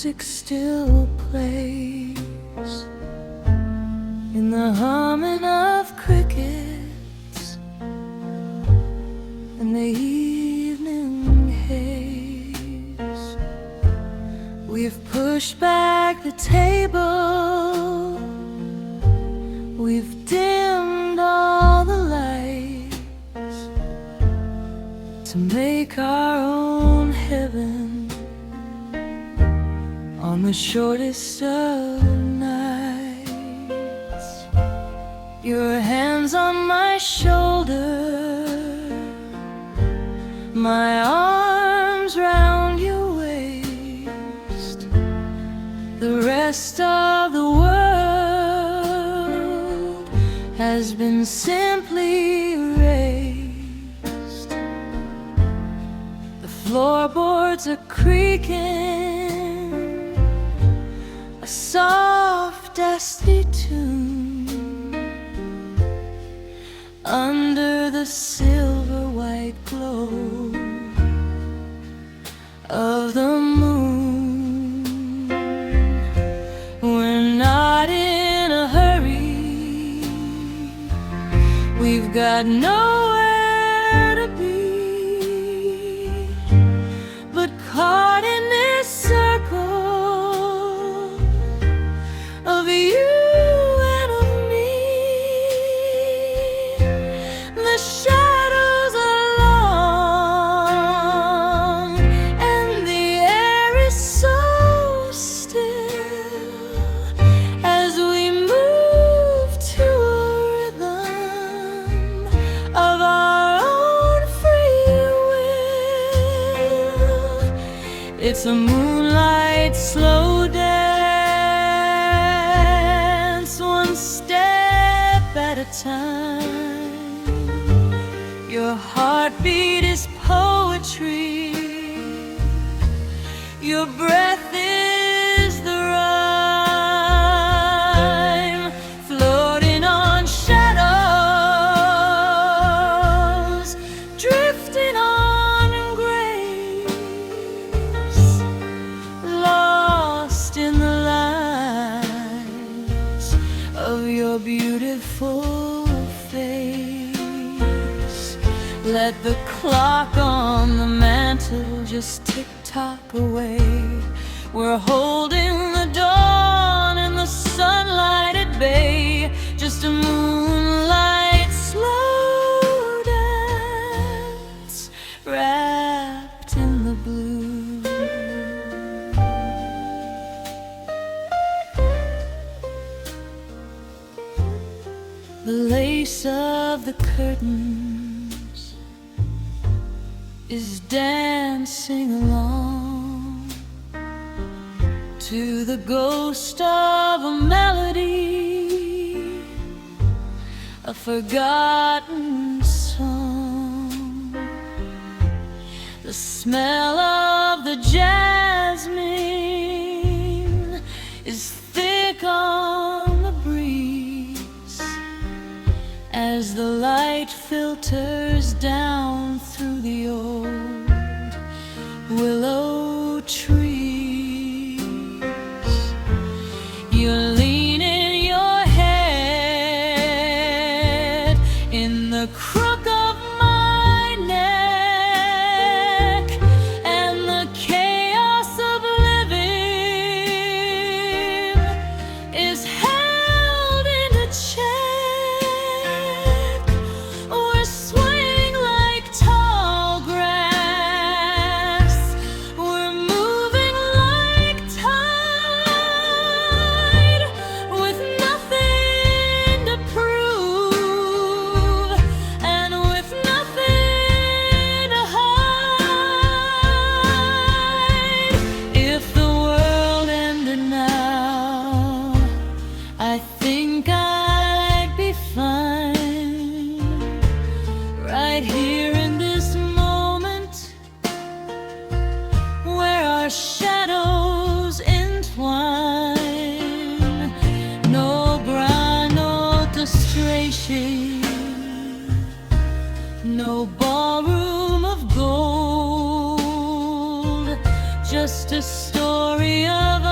music still plays in the humming of crickets and the evening haze. We've pushed back the table, we've dimmed all the lights to make our own heaven on the shortest of nights. Your hands on my shoulder, my arms round your waist. The rest of the world has been simply erased. The floorboards are creaking, a soft, dusty tune under the silver white glow of the moon. We're not in a hurry, we've got nowhere to be, but caught in this circle of you and of me. The shadows are long and the air is so still as we move to a rhythm of our own free will. It's a moonlight slow dance, one step at a time. Your heartbeat is poetry, your breath is the rhyme, floating on shadows, drifting on grace, lost in the lines of your beautiful face. Let the clock on the mantle just tick-tock away. We're holding the dawn and the sunlight at bay. Just a moonlight slow dance wrapped in the blue. The lace of the curtains is dancing along to the ghost of a melody, a forgotten song. The smell of the jasmine is thick on the breeze as the light filters down through the old willow trees. You're leaning your head in the crook of my neck, and the chaos of living is held in a check. We're swaying like tall grass, we're moving like tide, with nothing to prove and with nothing to hide. If the world ended now, I think I'd be fine, right here in this moment where our shadows entwine. No grand orchestration, no ballroom of gold, just a story of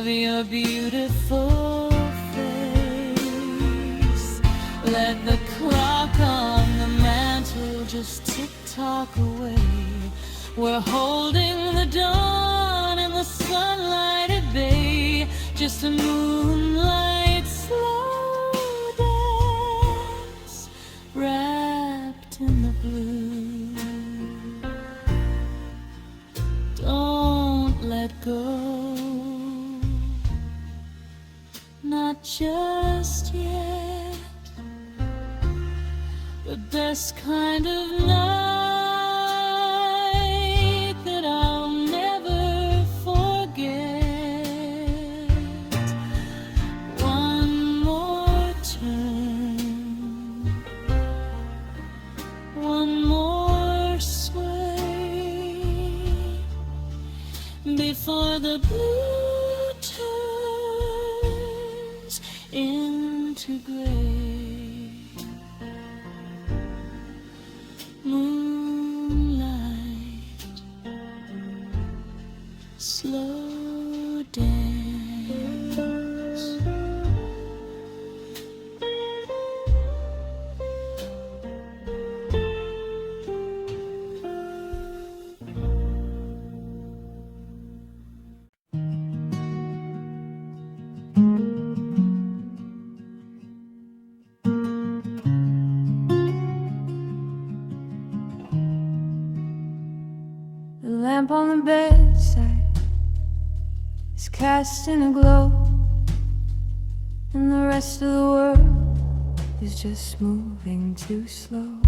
of your beautiful face. Let the clock on the mantle just tick-tock away. We're holding the dawn in the sunlight at bay, just a moonlight slow dance wrapped in the blue. Don't let go, not just yet. The best kind of night that I'll never forget. One more turn, one more sway, before the blue turns into gray. Moonlight, slow dance. The lamp on the bedside is casting a glow, and the rest of the world is just moving too slow.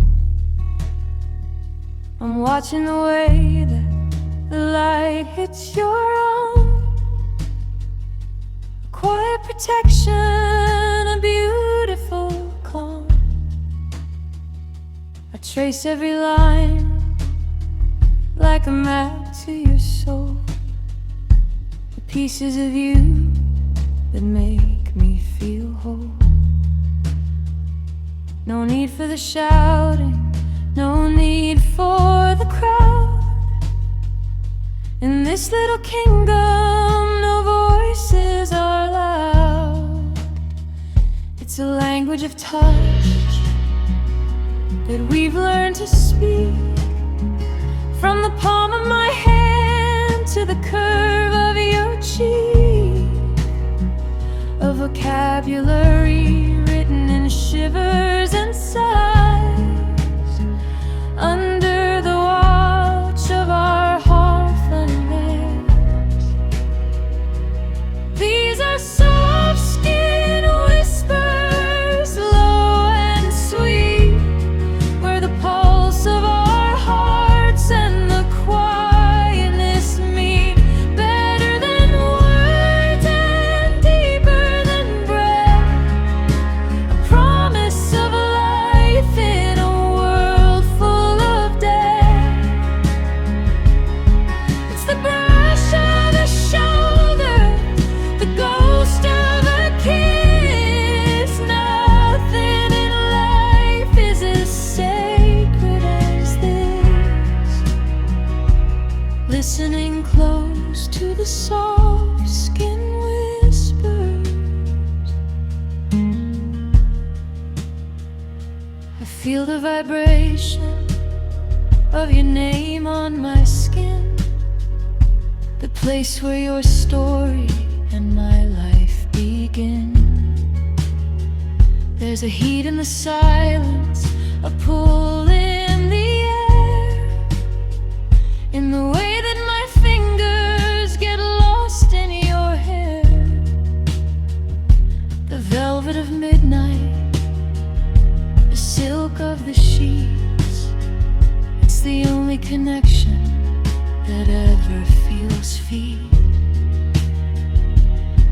I'm watching the way that the light hits your arm, a quiet protection, a beautiful calm. I trace every line like a map to your soul, the pieces of you that make me feel whole. No need for the shouting, no need for the crowd. In this little kingdom, no voices are loud. It's a language of touch that we've learned to speak, from the palm of my hand to the curve of your cheek. A vocabulary written in shivers and sighs, under the watch of our half-learned legs. These are soft skin whispers, low and sweet, where the pulse of our hearts and the quietness meet. Better than words and deeper than breath, a promise of life in a world full of death. It's the brush of a shoulder, the ghost of a kiss. Nothing in life is as sacred as this. Listening close to the soft skin whispers, I feel the vibration of your name on my skin, the place where your story and my life begin. There's a heat in the silence, a pull in the air, in the way that my fingers get lost in your hair. The velvet of midnight, the silk of the sheets, it's the only connection that ever feels feet.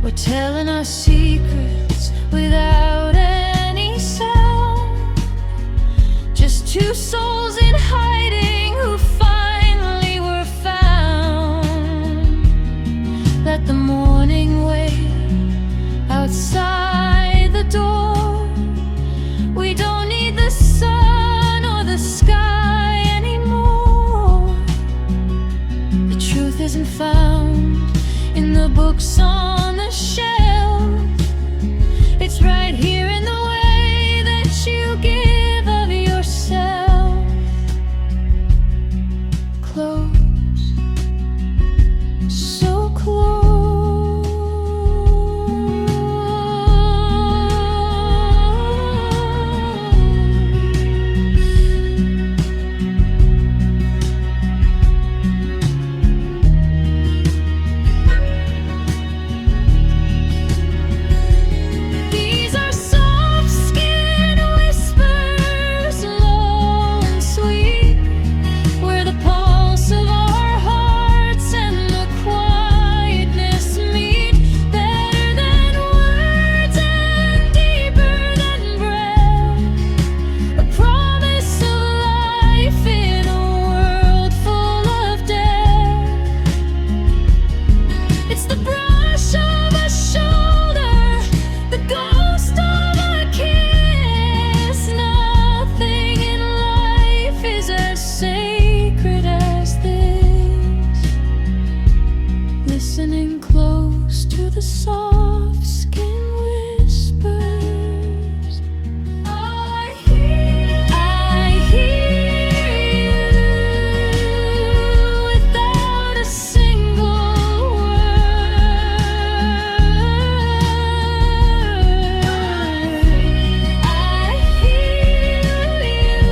We're telling our secrets without any sound, just two souls in hiding who finally were found. Let the morning wait outside the door. We don't need the sun or the sky anymore. The truth isn't found in the books on shelf. It's right here in the way that you give of yourself. Close, so close. These are soft skin whispers, low and sweet, where the pulse of our hearts and the quietness meet. Better than words and deeper than breath, a promise of life in a world full of death. It's the brush of a shoulder, the ghost of a kiss. Nothing in life is as sacred as this. Listening close to the soft skin whispers, I hear you without a single word. I hear you,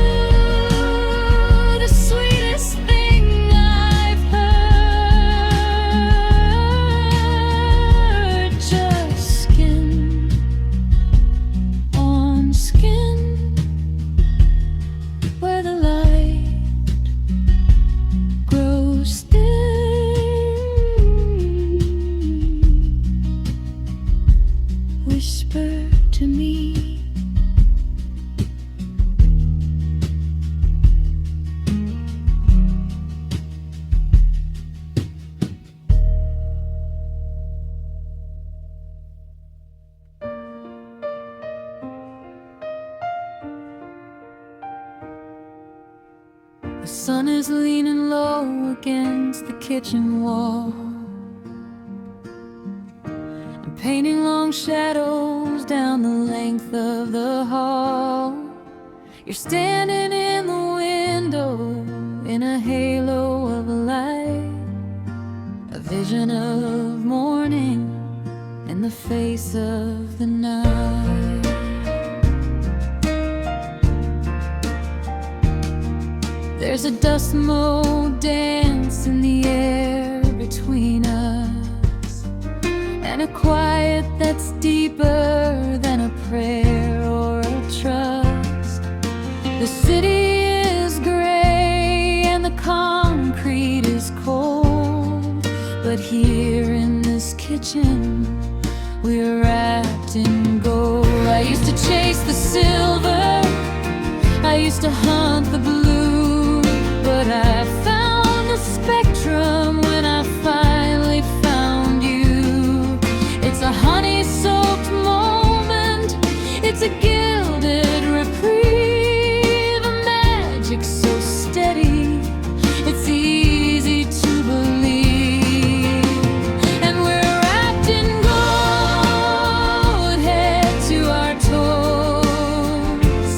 the sweetest thing I've heard. Just skin on skin, where the light grows thin. Whisper to me. The sun is leaning low against the kitchen wall. I'm painting long shadows down the length of the hall. You're standing in the window in a halo of light, a vision of morning in the face of the night. There's a dust mote dance in the air between us, and a quiet that's deeper than a prayer or a trust. The city is gray and the concrete is cold, but here in this kitchen we're wrapped in gold. I used to chase the silver, I used to hunt the blue, but I found the spectrum when I finally found you. It's a honey-soaked moment, it's a gilded reprieve, a magic so steady, it's easy to believe. And we're wrapped in gold, head to our toes,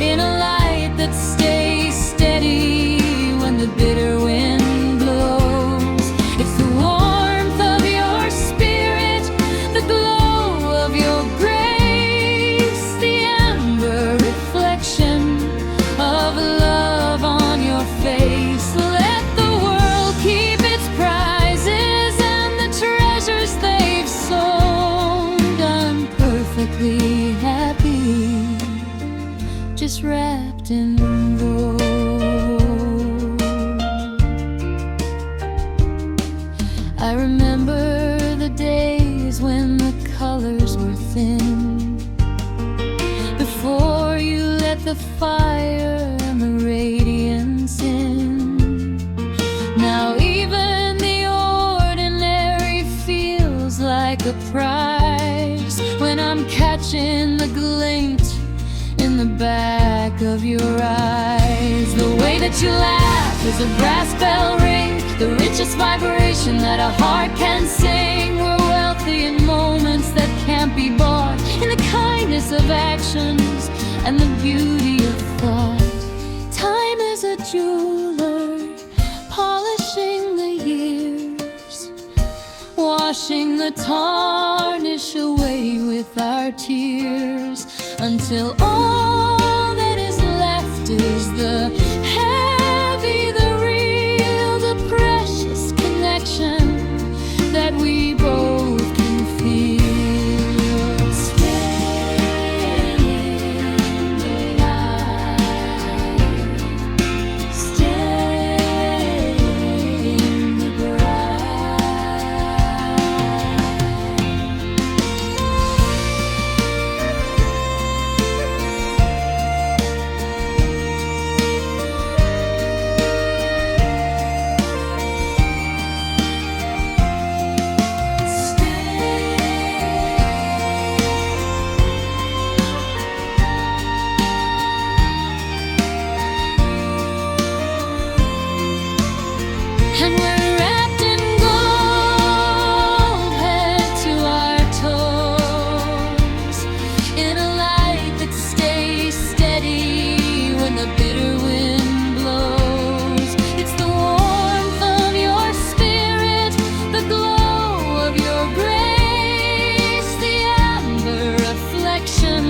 in a light that stays steady when the bitter wind blows. It's the warmth of your spirit, the glow of your grace, the amber reflection of love on your face. Let the world keep its prizes and the treasures they've sown. I'm perfectly happy, just wrapped in gold. I remember the days when the colors were thin, before you let the fire and the radiance in. Now even the ordinary feels like a prize when I'm catching the glint in the back of your eyes. The way that you laugh is a brass bell ring, the richest vibration that a heart can sing. We're wealthy and more washing the tarnish away with our tears, until all that is left is the heavy, the real, the precious connection that we both can feel. Stay in the light, stay in the and we're wrapped in gold, head to our toes, in a light that stays steady when the bitter wind blows. It's the warmth of your spirit, the glow of your grace, the amber reflection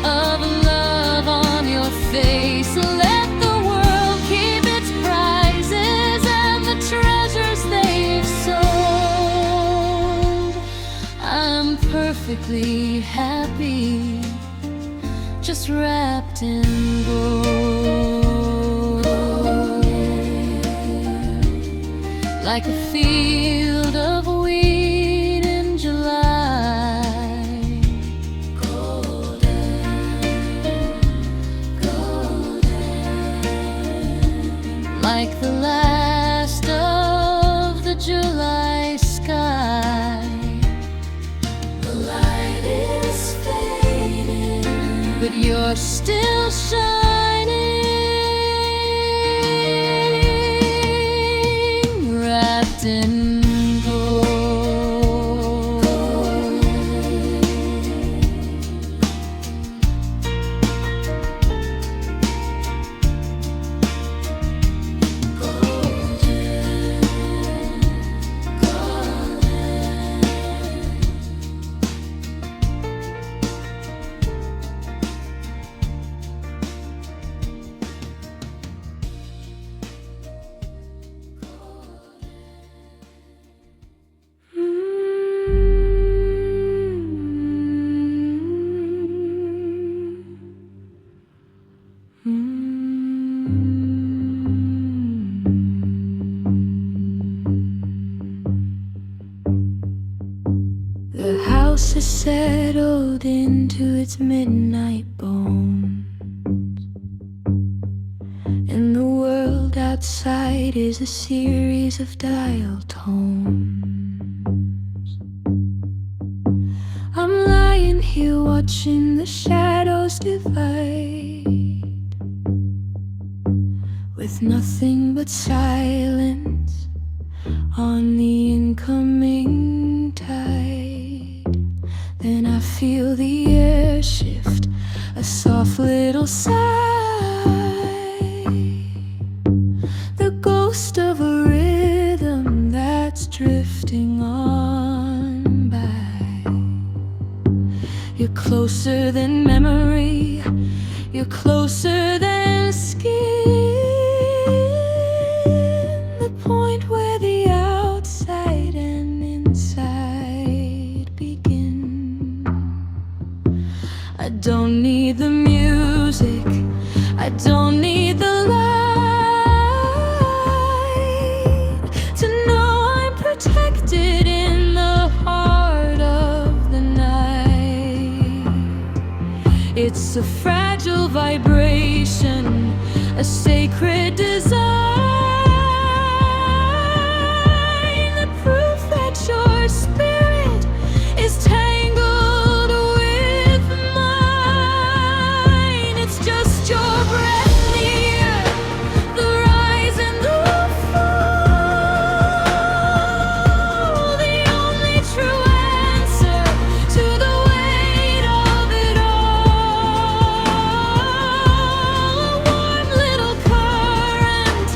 of love on your face. Let the world keep its prizes and the treasures they've sold. I'm perfectly happy, just wrapped in gold, like a field of wheat in July. Golden, golden, like the last of the July sky. The light is fading, but you're still shining, wrapped in gold. The house is settled into its midnight bones, and the world outside is a series of dial tones. I'm lying here watching the shadows divide, with nothing but silence on the incoming tide. Then I feel the air shift, a soft little sigh, the ghost of a rhythm that's drifting on by. You're closer than memory, you're closer than skin, the point where the outside and inside begin. I don't need the music, I don't need the light to know I'm protected in the heart of the night. It's a fragile vibration, a sacred design, the proof that your spirit is tangled with mine. It's just your breath in the air, the rise and the fall, the only true answer to the weight of it all. A warm little current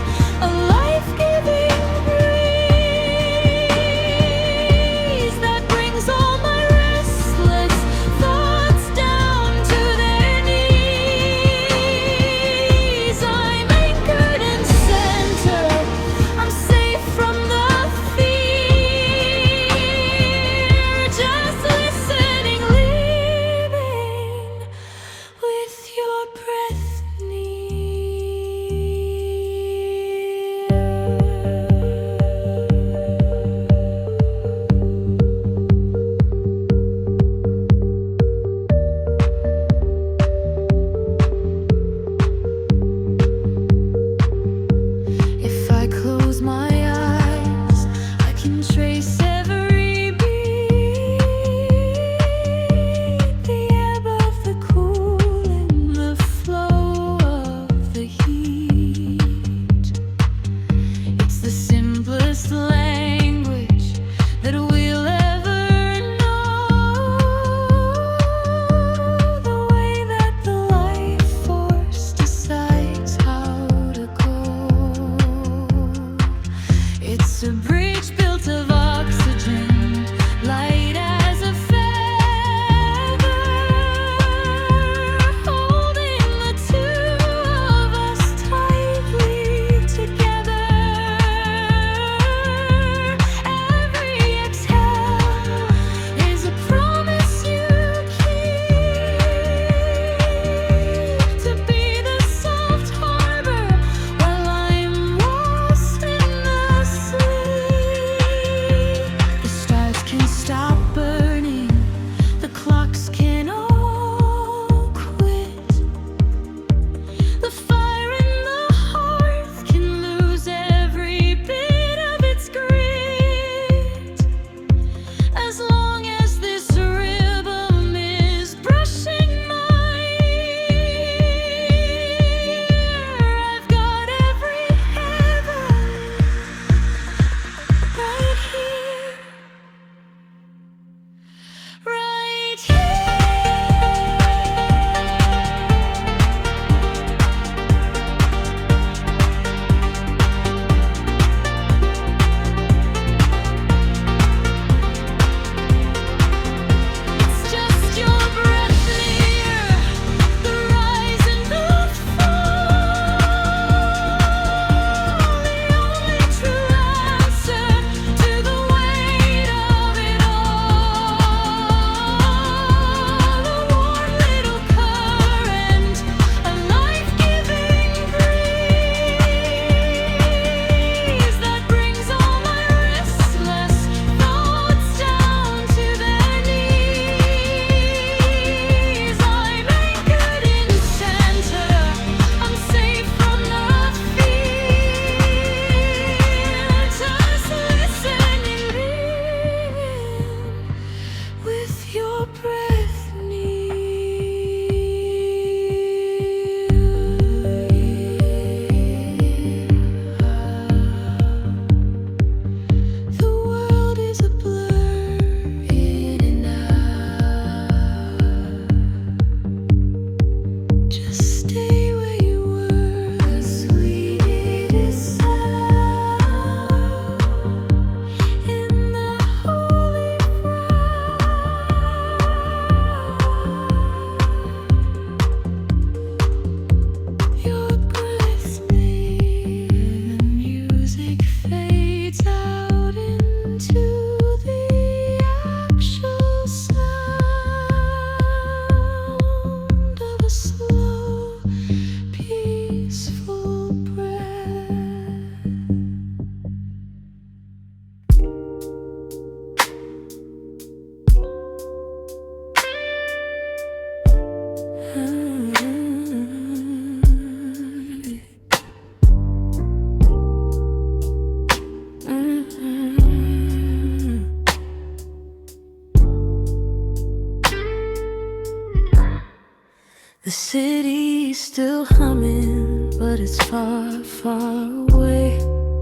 The city's still humming, but it's far, far away,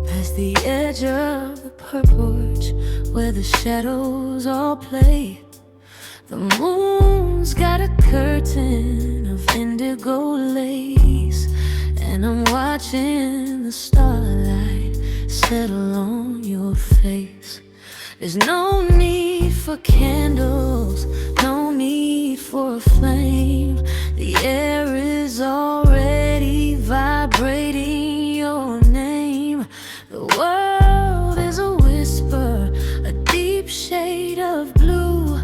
past the edge of the porch where the shadows all play. The moon's got a curtain of indigo lace, and I'm watching the starlight settle on your face. There's no need for candles, no need for a flame. The air is already vibrating your name. The world is a whisper, a deep shade of blue,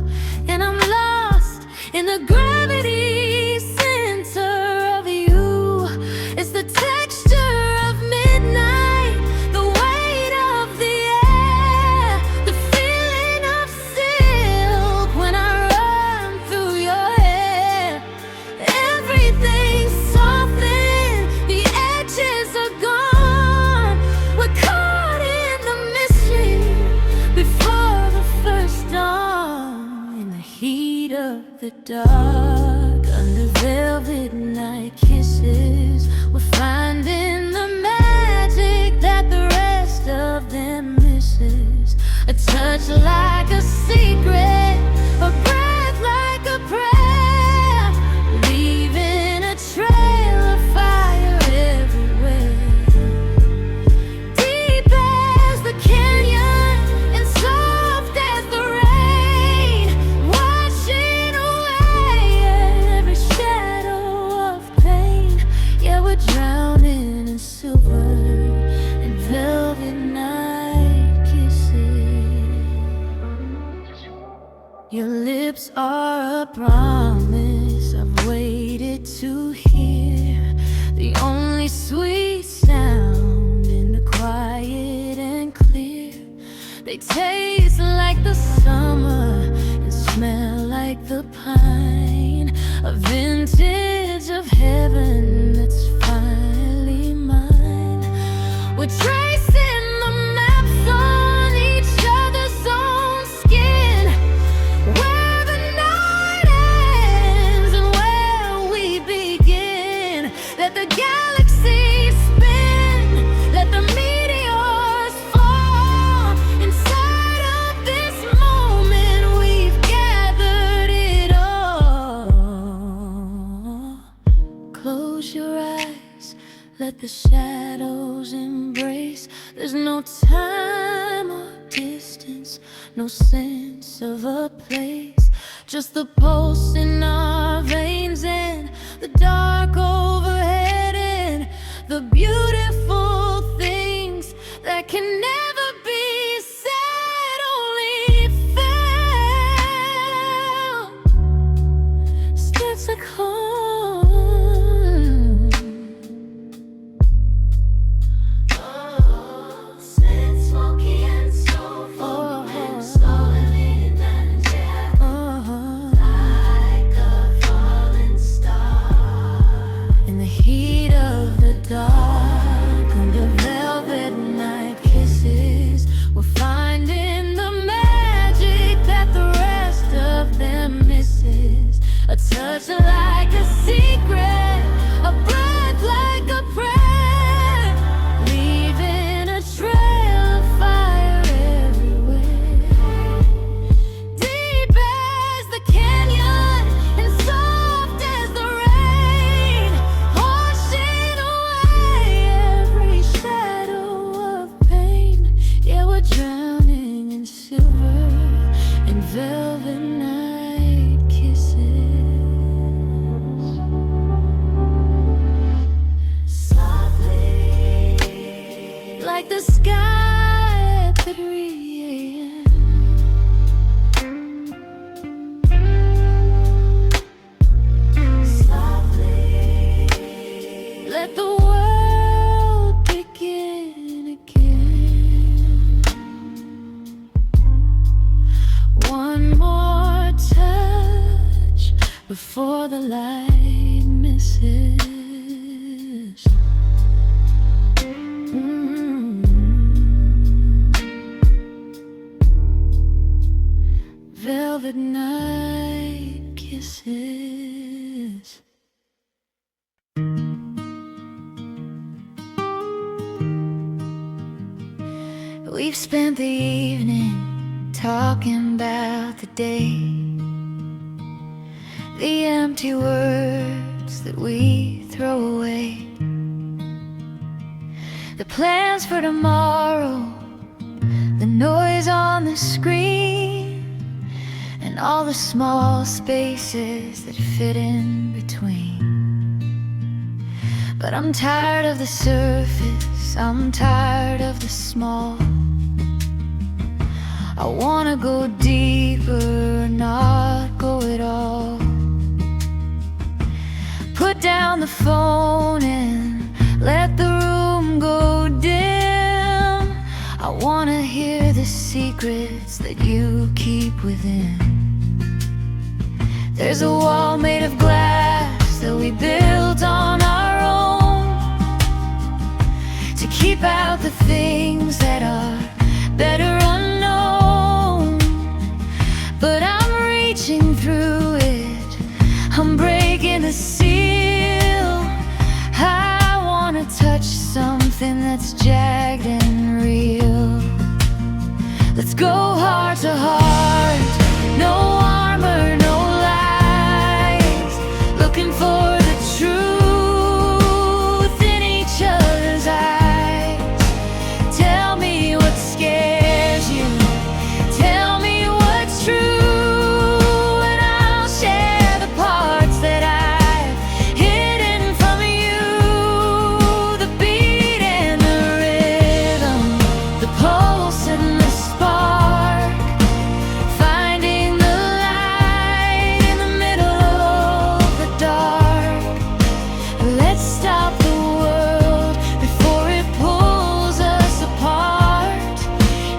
and I'm lost in the gravity center of you. It's the texture of midnight, the weight of the air, the feeling of silk when I run through your hair. Everything's softened, the edges are gone. We're caught in the mystery before the first dawn. In the heat of the dark, under velvet night kisses, we're finding the magic that the rest of them misses. A touch like a secret, a breath like a prayer, leaving a trail of fire everywhere. Deep as the canyon and soft as the rain, washing away every shadow of pain. Yeah, we're drowning in silver and velvet night kisses. Your lips are a promise I've waited to hear, the only sweet sound in the quiet and clear. They taste like the summer and smell like the pine, a vintage of heaven that's finally mine. We're tracing the maps on each other's own skin, where the night ends and where we begin. Let the galaxies spin, let the meteors fall. Inside of this moment we've gathered it all. Close your eyes, let the shadows embrace. There's no time or distance, no sense of a place, just the pulse in our veins and the dark overhead and the beautiful things that can never be said, only felt. Steps like home. In the heat of the dark, under velvet night kisses, we're finding the magic that the rest of them misses. A touch like a secret, a breath like a prayer, leaving a trail of fire everywhere. Deep as the canyon and soft as the rain, washing away every shadow of pain. Yeah, we're drowning in silver and velvet night kisses. Softly, like the sky at 3 a.m. Softly, let the world begin again. One more touch before the light misses. Velvet night kisses. We've spent the evening talking about the day, the empty words that we throw away, the plans for tomorrow, the noise on the screen, and all the small spaces that fit in between. But I'm tired of the surface, I'm tired of the small. I wanna go deeper, not go at all. Put down the phone and let the room go dim. I wanna hear the secrets that you keep within. There's a wall made of glass that we built on our own, to keep out the things that are better unknown. But I'm reaching through it, I'm breaking the seal. I wanna touch something that's jagged and real. Let's go heart to heart, no armor, no lies, looking for the truth in each other's eyes. Tell me what scares you, tell me what's true, and I'll share the parts that I've hidden from you. The beat and the rhythm, the pulse and the spark, finding the light in the middle of the dark. Let's stop the world before it pulls us apart,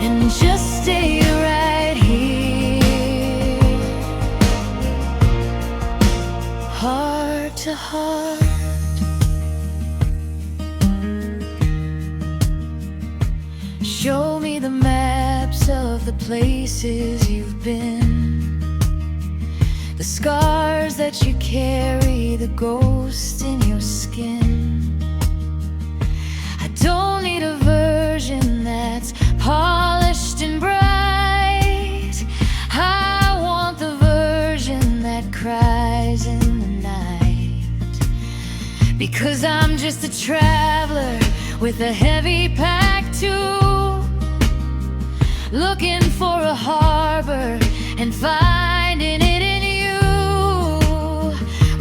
and just stay right here, heart to heart. Show me the maps of the places you've been, the scars that you carry, the ghost in your skin. I don't need a version that's polished and bright. I want the version that cries in the night, because I'm just a traveler with a heavy pack too, looking for a harbor and finding it in you.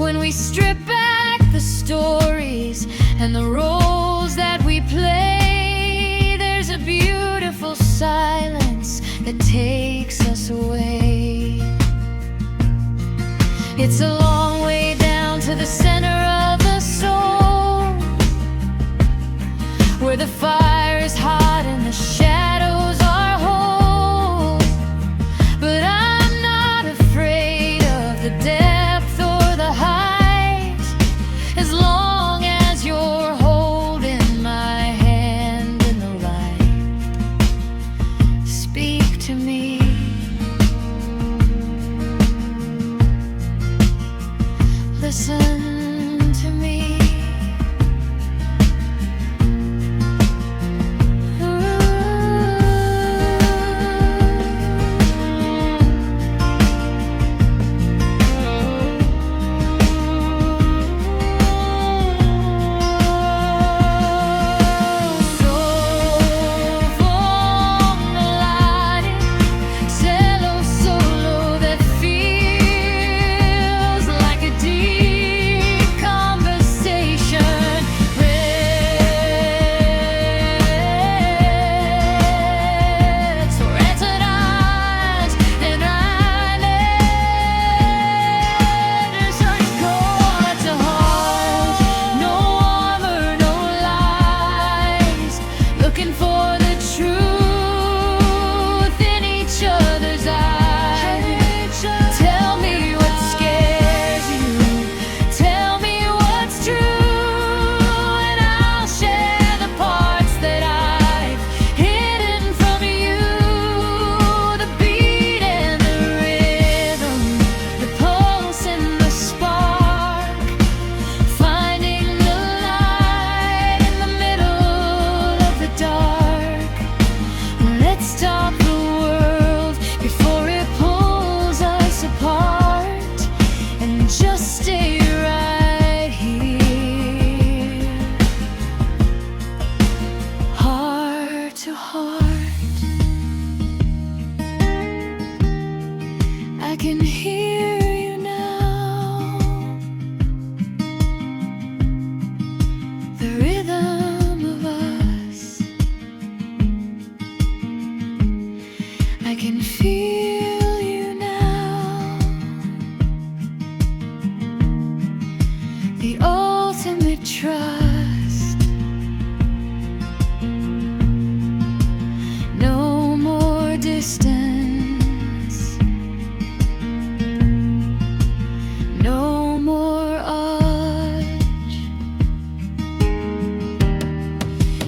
When we strip back the stories and the roles that we play, there's a beautiful silence that takes us away. It's a long way down to the center of the soul, where the fire is hot and the shadows are whole. But I'm not afraid of the depth or the height, as long as you're holding my hand in the light. Speak to me, listen to me. Cello solo that feels like a deep can hear you now, the rhythm of us. I can feel you now, the ultimate trust. No more distance, no more arch,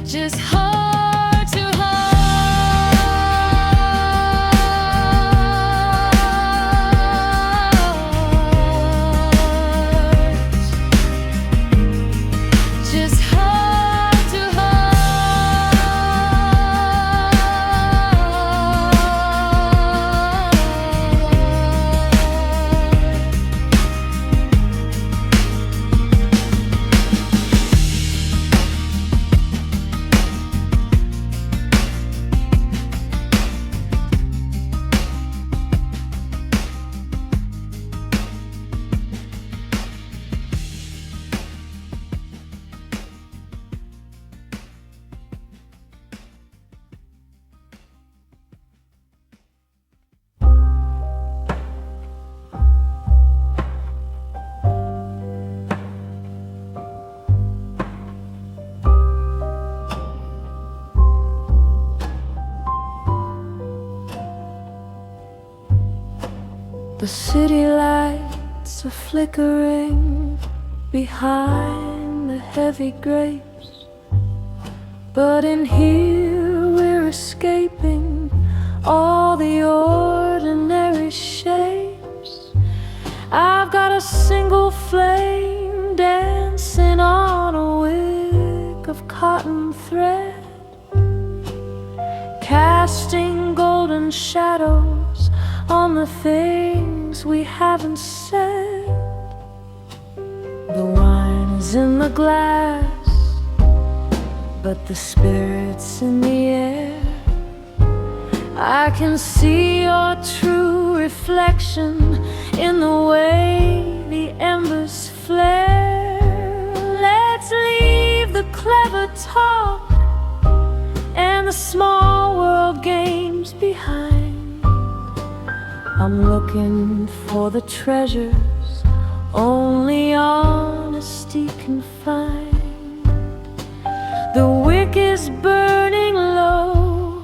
just heart to heart, just heart to The city lights are flickering behind the heavy grapes, but in here we're escaping all the ordinary shapes. I've got a single flame dancing on a wick of cotton thread, casting golden shadows on the things we haven't said. The wine is in the glass, but the spirit's in the air. I can see your true reflection in the way the embers flare. Let's leave the clever talk and the small world games behind. I'm looking for the treasures only honesty can find. The wick is burning low,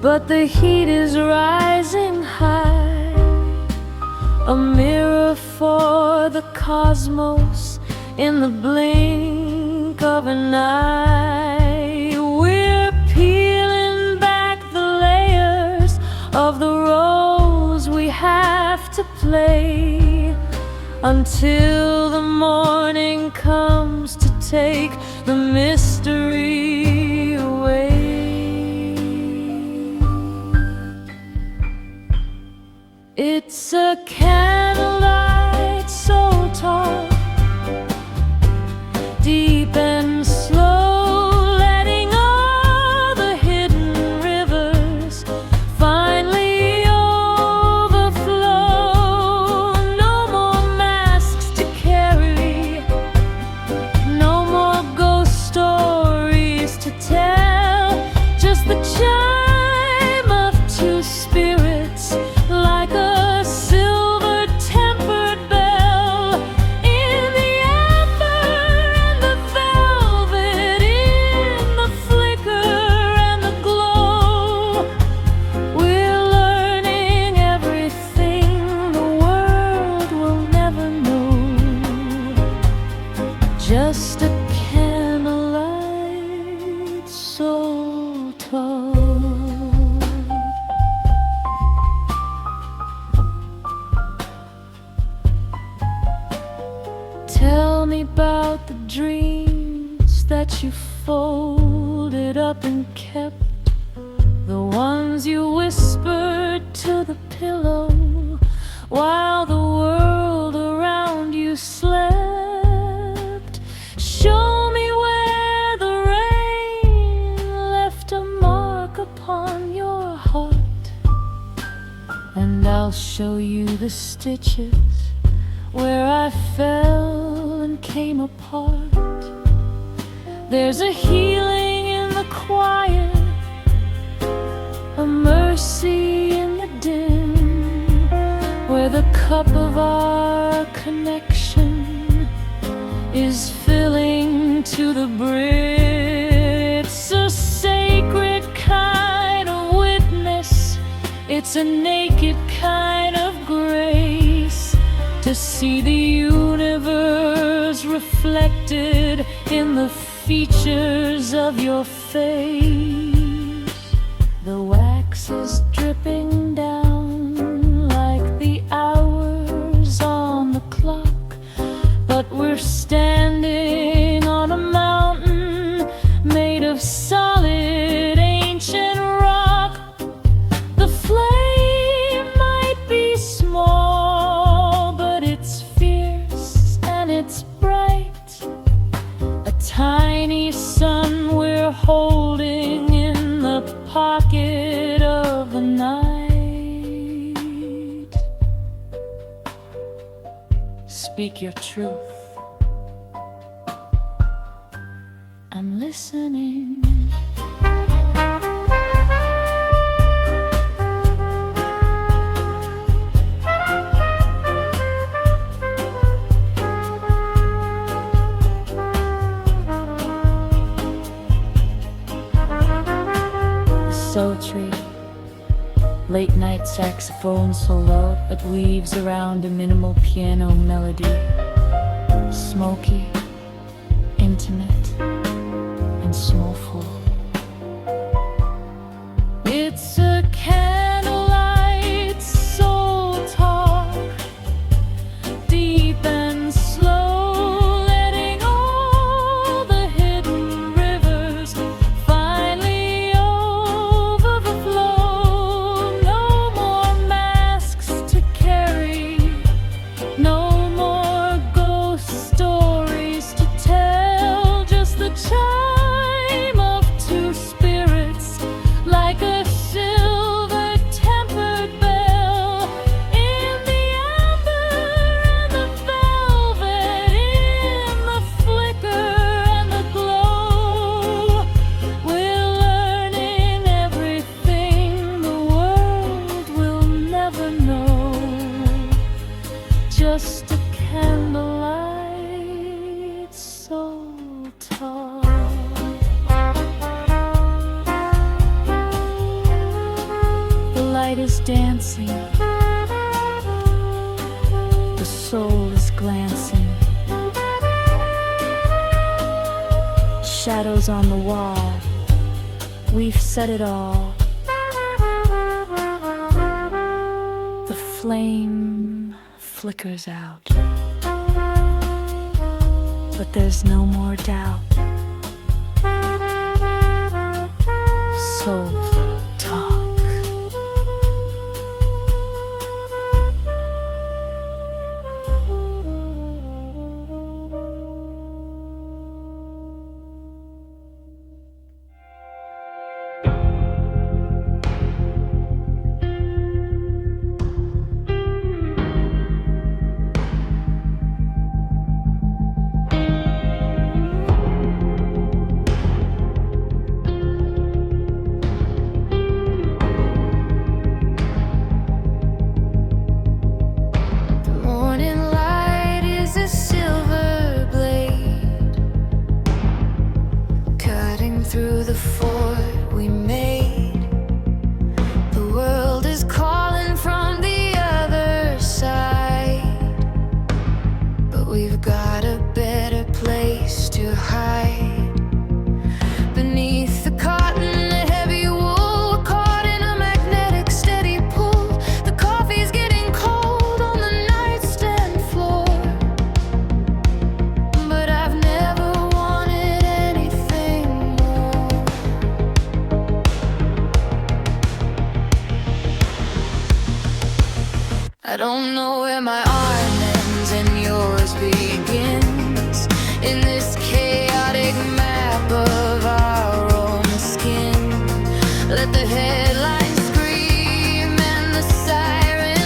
but the heat is rising high. A mirror for the cosmos in the blink of an eye. We're peeling back the layers of the roles we have to play, until the morning comes to take the mystery away. It's a candlelight so tall, deep and slow, letting all the hidden rivers finally overflow. No more masks to carry, no more ghost stories to tell, just the chime of two spirits, like a silver tempered bell, in the amber and the velvet, in the flicker and the glow. We're learning everything the world will never know. Just a candlelight so tall. Tell me about the dreams that you folded up and kept, the ones you whispered to the pillow while the world around you slept. Show me where the rain left a mark upon your heart, and and I'll show you the stitches where I fell and came apart. There's a healing in the quiet, a mercy in the dim, where the cup of our connection is filling to the brim. It's a sacred kind of witness, it's a naked kind of grace, to see the universe reflected in the features of your face. The wax is dripping down like the hours on the clock, but we're standing on a mountain made of solid ancient rock. The flame might be small, but it's fierce and it's bright. A tiny sun we're holding in the pocket of the night. Speak your truth, I'm listening. Sultry, late night saxophone solo that weaves around a minimal piano melody. Smoky, intimate, and soulful. It's a candlelight soul talk, deep and slow, letting all the hidden rivers finally overflow. No more masks to carry, no more ghost stories to tell, just the chime of two spirits, like a silver tempered bell, in the amber and the velvet, in the flicker and the glow. We're learning everything the world will never know. Just a candlelight soul talk. The light is dancing, the soul is glancing. Shadows on the wall, we've said it all. The flame flickers out, but there's no more doubt. Soul talk. Through the fort we made, the world is calling from the other side, but we've got a better place to hide. Beneath the cotton, the heavy wool, we're caught in a magnetic steady pull. The coffee's getting cold on the nightstand floor, but I've never wanted anything more. I don't know where my arm ends and yours begins, in this chaotic map of our own skin. Let the headlines scream and the sirens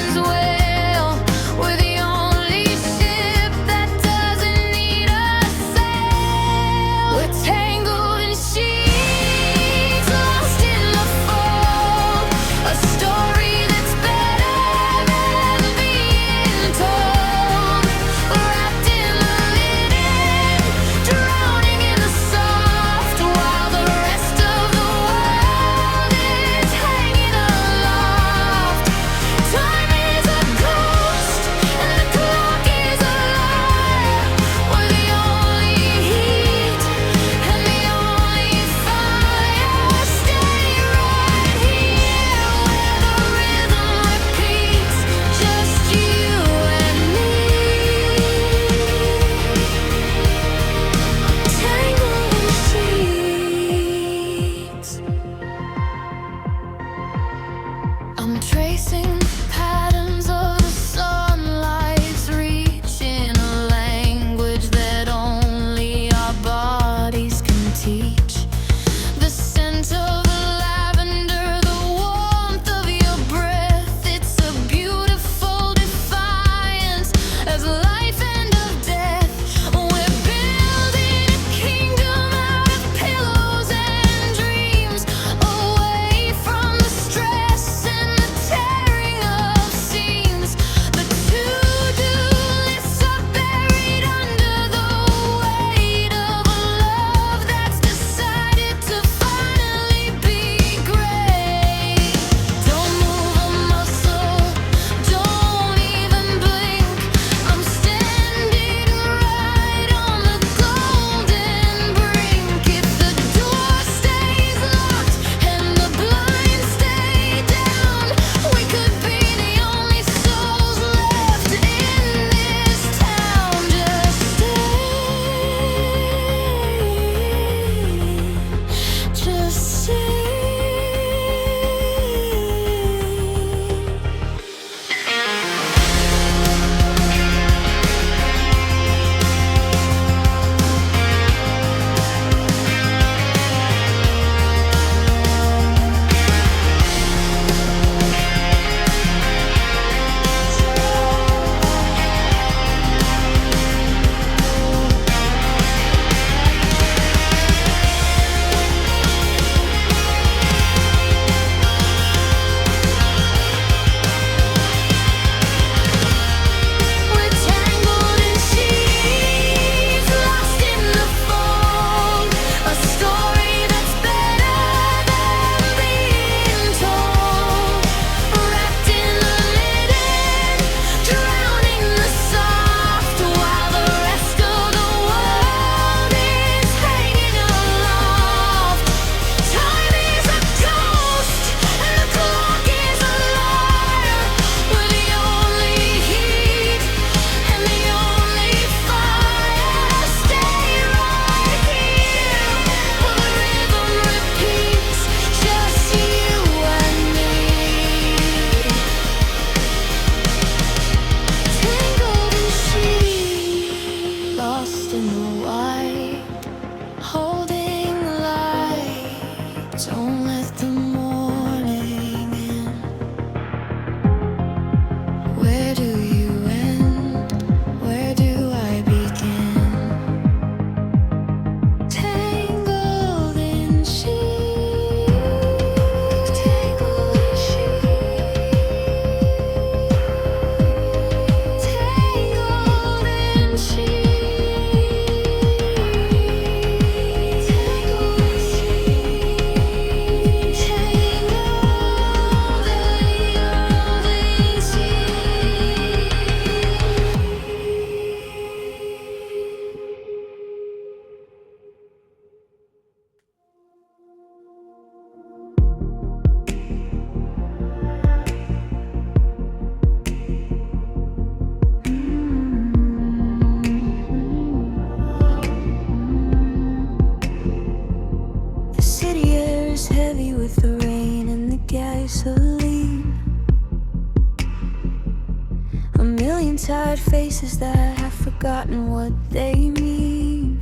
A million tired faces that have forgotten what they mean.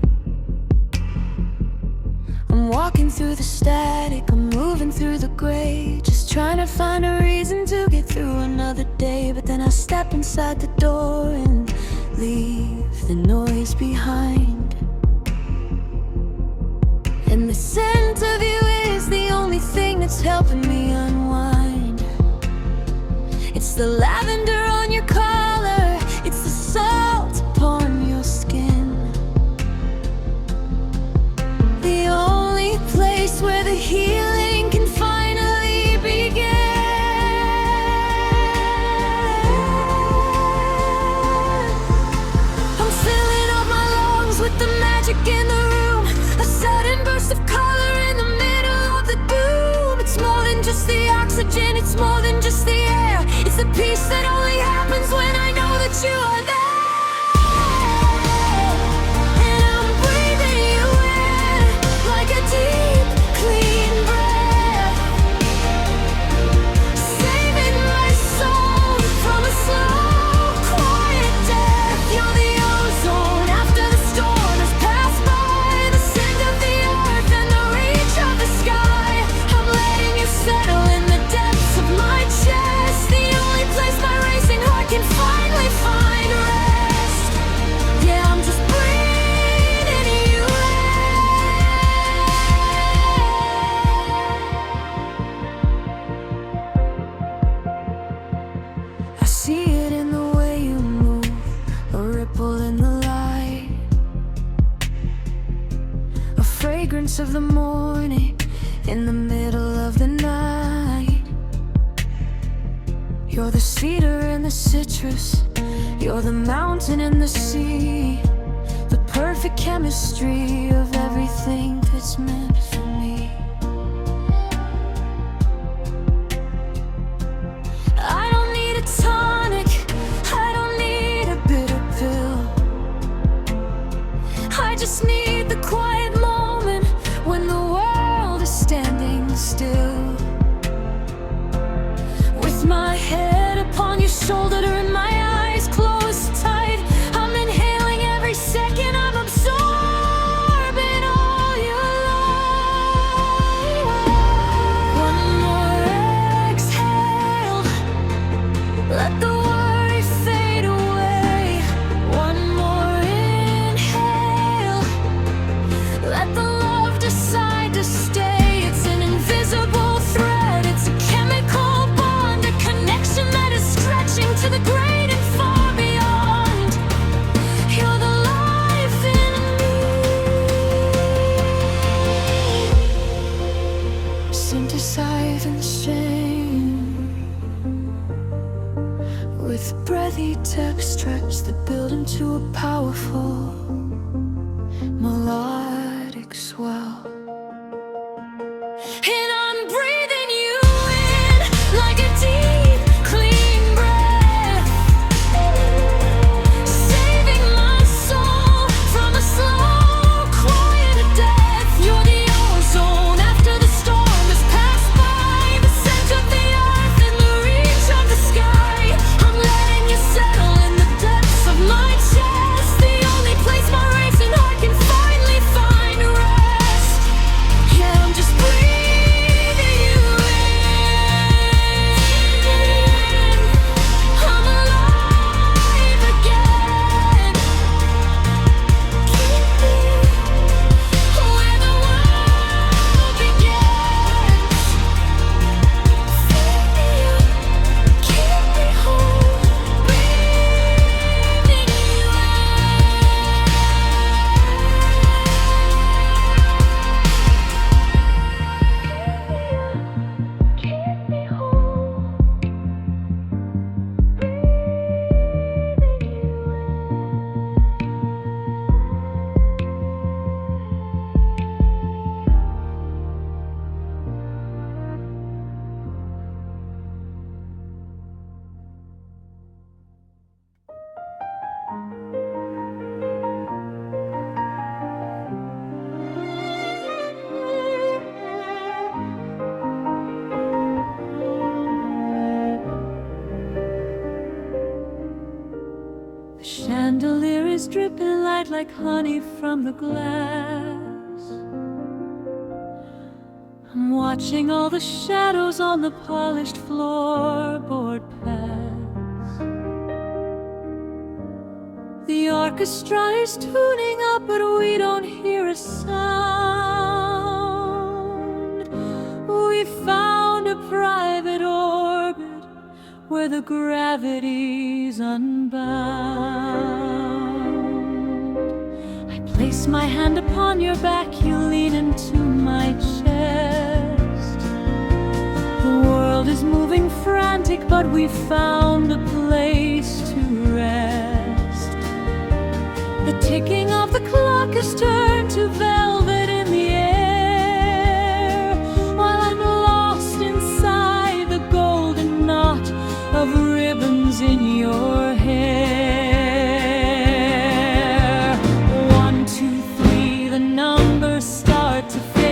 I'm walking through the static, I'm moving through the gray, just trying to find a reason to get through another day. But then I step inside the door and leave the noise behind. And the scent of you is the only thing that's helping me unwind. It's the lavender on your collar, it's the salt upon your skin. The only place where the healing can finally begin. I'm filling up my lungs with the magic in the room, a sudden burst of color in the middle of the doom. It's more than just the oxygen, it's more than just the air. It's the peace that only happens when I know that you are there. And I'm breathing you in like a deep, clean breath, saving my soul from a slow, quiet death. You're the ozone after the storm has passed by, the scent of the earth and the reach of the sky. I'm letting you settle in the depths of my chest, the only place my racing heart can finally find rest. Yeah, I'm just breathing you in. I see it in the way you move, a ripple in the light, a fragrance of the morning in the middle of the night. You're the cedar and the citrus, you're the mountain and the sea, the perfect chemistry of everything that's meant for me. I don't need a tonic, I don't need a bitter pill. I just need the quiet moment when the world is standing still. With my head upon your shoulder and my eyes closed tight, I'm inhaling every second, I'm absorbing all your love. One more exhale, let the worry fade away. One more inhale, let the love decide to stay. It's an invisible thread, it's a chemical bond, a connection that is stretching to the great and far beyond. You're the life in me, synthesizing the shame with breathy extracts that build into a powerful melodic swell. And I'm breathing you in like a deep, clean breath, saving my soul from a slow, quiet death. You're the ozone after the storm has passed by, the scent of the earth and the reach of the sky. I'm letting you settle in the depths of my chest, the only place my racing heart can finally find The chandelier is dripping light like honey from the glass. I'm watching all the shadows on the polished floorboard pass. The orchestra is tuning up, but we don't hear a sound. We found a private orbit where the gravity's unbound. I place my hand upon your back, you lean into my chest. The world is moving frantic, but we found a place to rest. The ticking of the clock has turned to velvet in the air, while I'm lost inside the golden knot of ribbons in your hair. 1, 2, 3, the numbers start to fade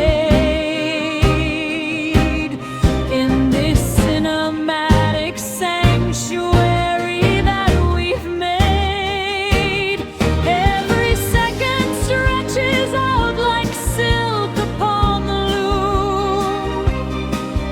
in this cinematic sanctuary that we've made. Every second stretches out like silk upon the loom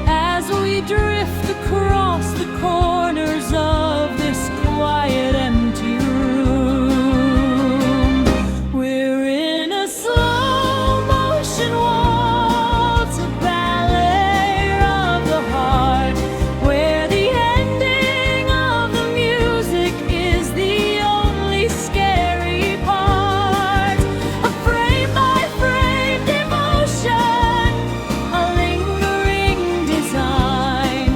as we drift across the corners of this quiet empty room. We're in a slow motion waltz, a ballet of the heart, where the ending of the music is the only scary part. A frame by frame devotion, a lingering design.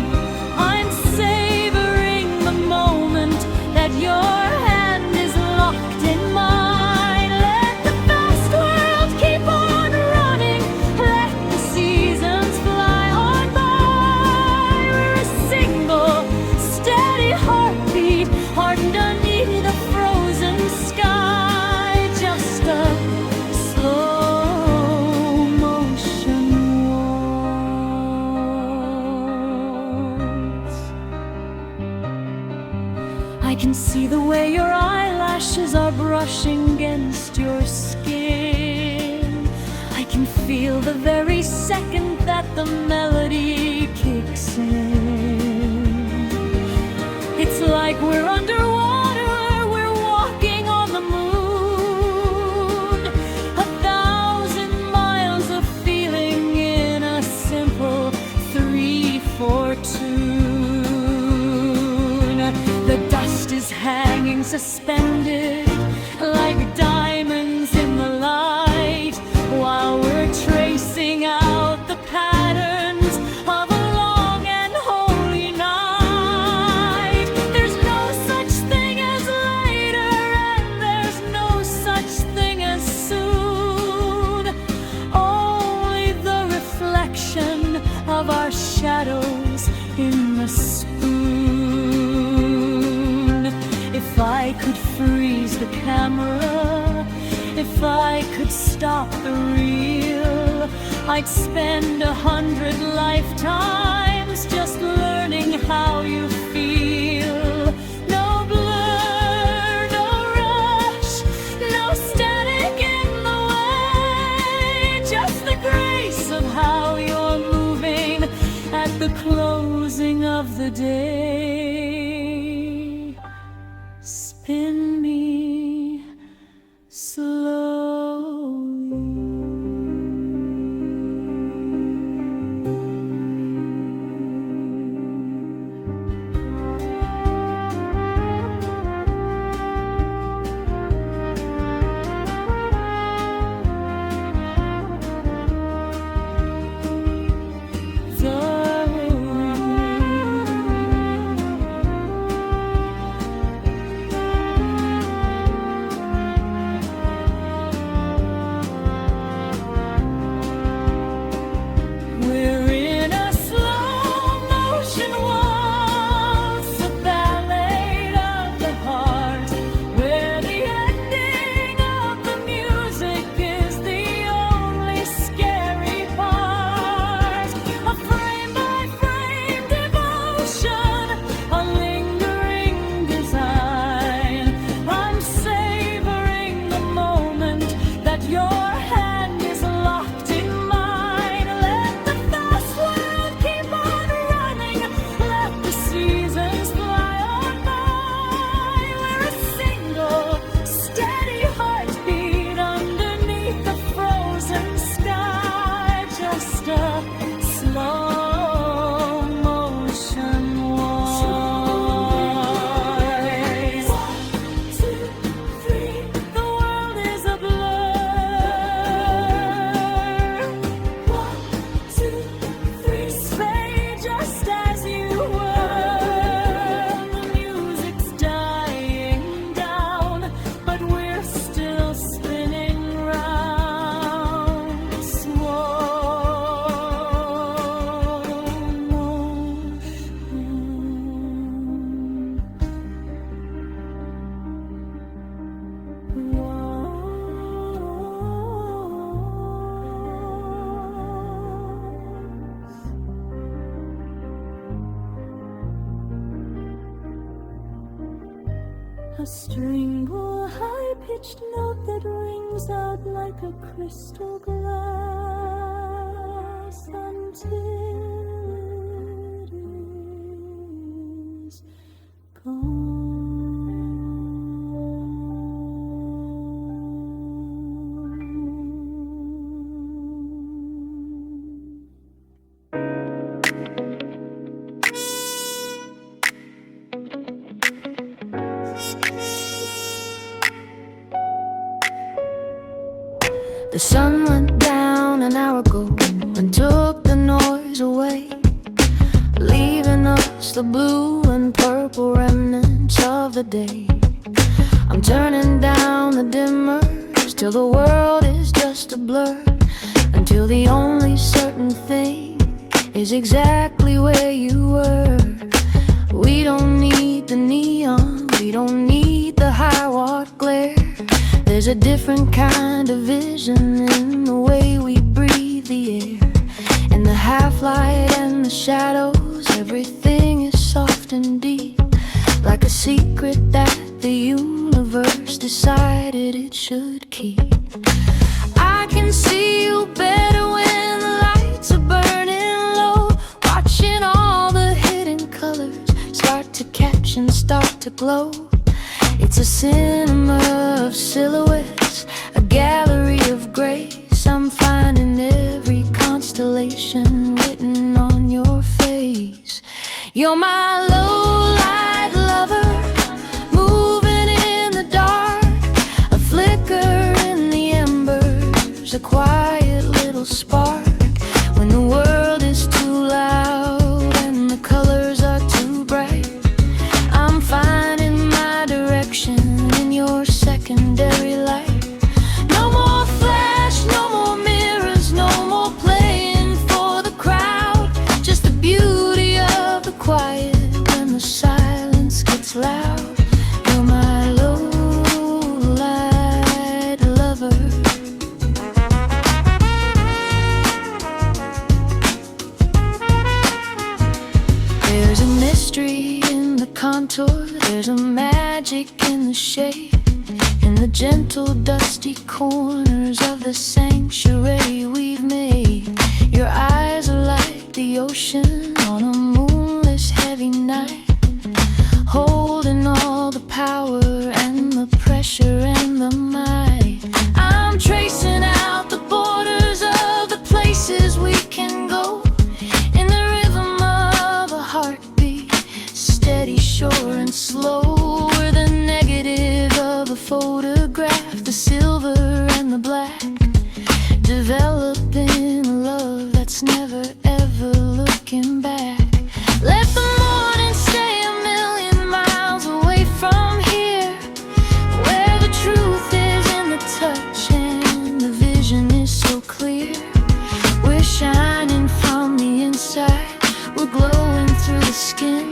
I'm savoring the moment that your hand is locked in mine. Let the fast world keep on running, let the seasons fly on by. We're a single, steady heartbeat, underneath the frozen sky. Just a slow motion waltz. I can see the way your eyelashes are brushing against your skin. I can feel the very second that the melody kicks in. It's like we're underwater, we're walking on the moon. 1,000 miles of feeling in a simple 3/4 tune. The dust is hanging suspended like diamonds in the light, while we're tracing out the patterns of a long and holy night. There's no such thing as later, and there's no such thing as soon. Only the reflection of our shadows in the spoon. If I could freeze the camera, if I could stop the reel, I'd spend 100 lifetimes just learning how you feel. No blur, no rush, no static in the way, just the grace of how you're moving at the closing of the day. Spin me slowly. Darling, A string or high-pitched note that rings out like a crystal glass until it is gone. The sun went down an hour ago and took the noise away, leaving us the blue and purple remnants of the day. I'm turning down the dimmers till the world is just a blur, until the only certain thing is exactly where you were. We don't need the neon, we don't need the high-watt glare. There's a different kind of vision in the way we breathe the air. In the half-light and the shadows, everything is soft and deep, like a secret that the universe decided it should keep. I can see you better when the lights are burning low, watching all the hidden colors start to catch and start to glow. It's a cinema of silhouettes, a gallery of grace. I'm finding every constellation written on your face. You're my low-light lover, moving in the dark, a flicker in the embers, a quiet little spark. When the world is too loud and the colors are too bright, I'm finding my direction in your secondary light. No more flash, no more mirrors, no more playing for the crowd. Just the beauty of the quiet when the silence gets loud. You're my low-light lover. There's a mystery in the contour, there's a magic in the shade, in the gentle dusty corners of the sanctuary we've made. Your eyes are like the ocean on a moonless heavy night, holding all the power and the pressure and the might. I'm tracing out the borders of the places we can go, in the rhythm of a heartbeat, steady, sure and slow. We're the negative of a photograph, the silver and the black, developing a love that's never ever looking back. Let the morning stay a million miles away from here, where the truth is in the touch and the vision is so clear. We're shining from the inside, we're glowing through the skin.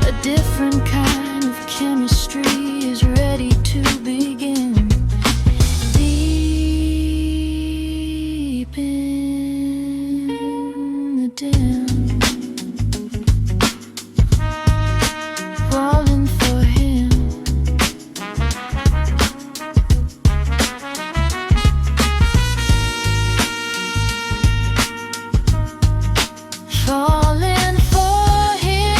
A different kind of chemistry is ready to begin. Deep in the dim, falling for him. Falling for him.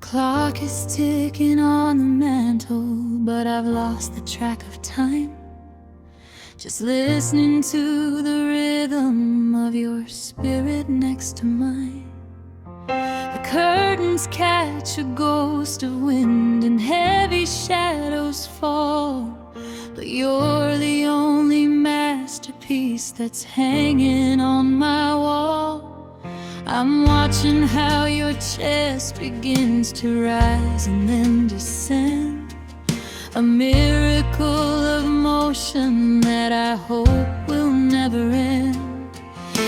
clock is ticking on the mantle, but I've lost the track of time. Just listening to the rhythm of your spirit next to mine. The curtains catch a ghost of wind and heavy shadows fall, but you're the only masterpiece that's hanging on my wall. I'm watching how your chest begins to rise and then descend, a miracle of motion that I hope will never end.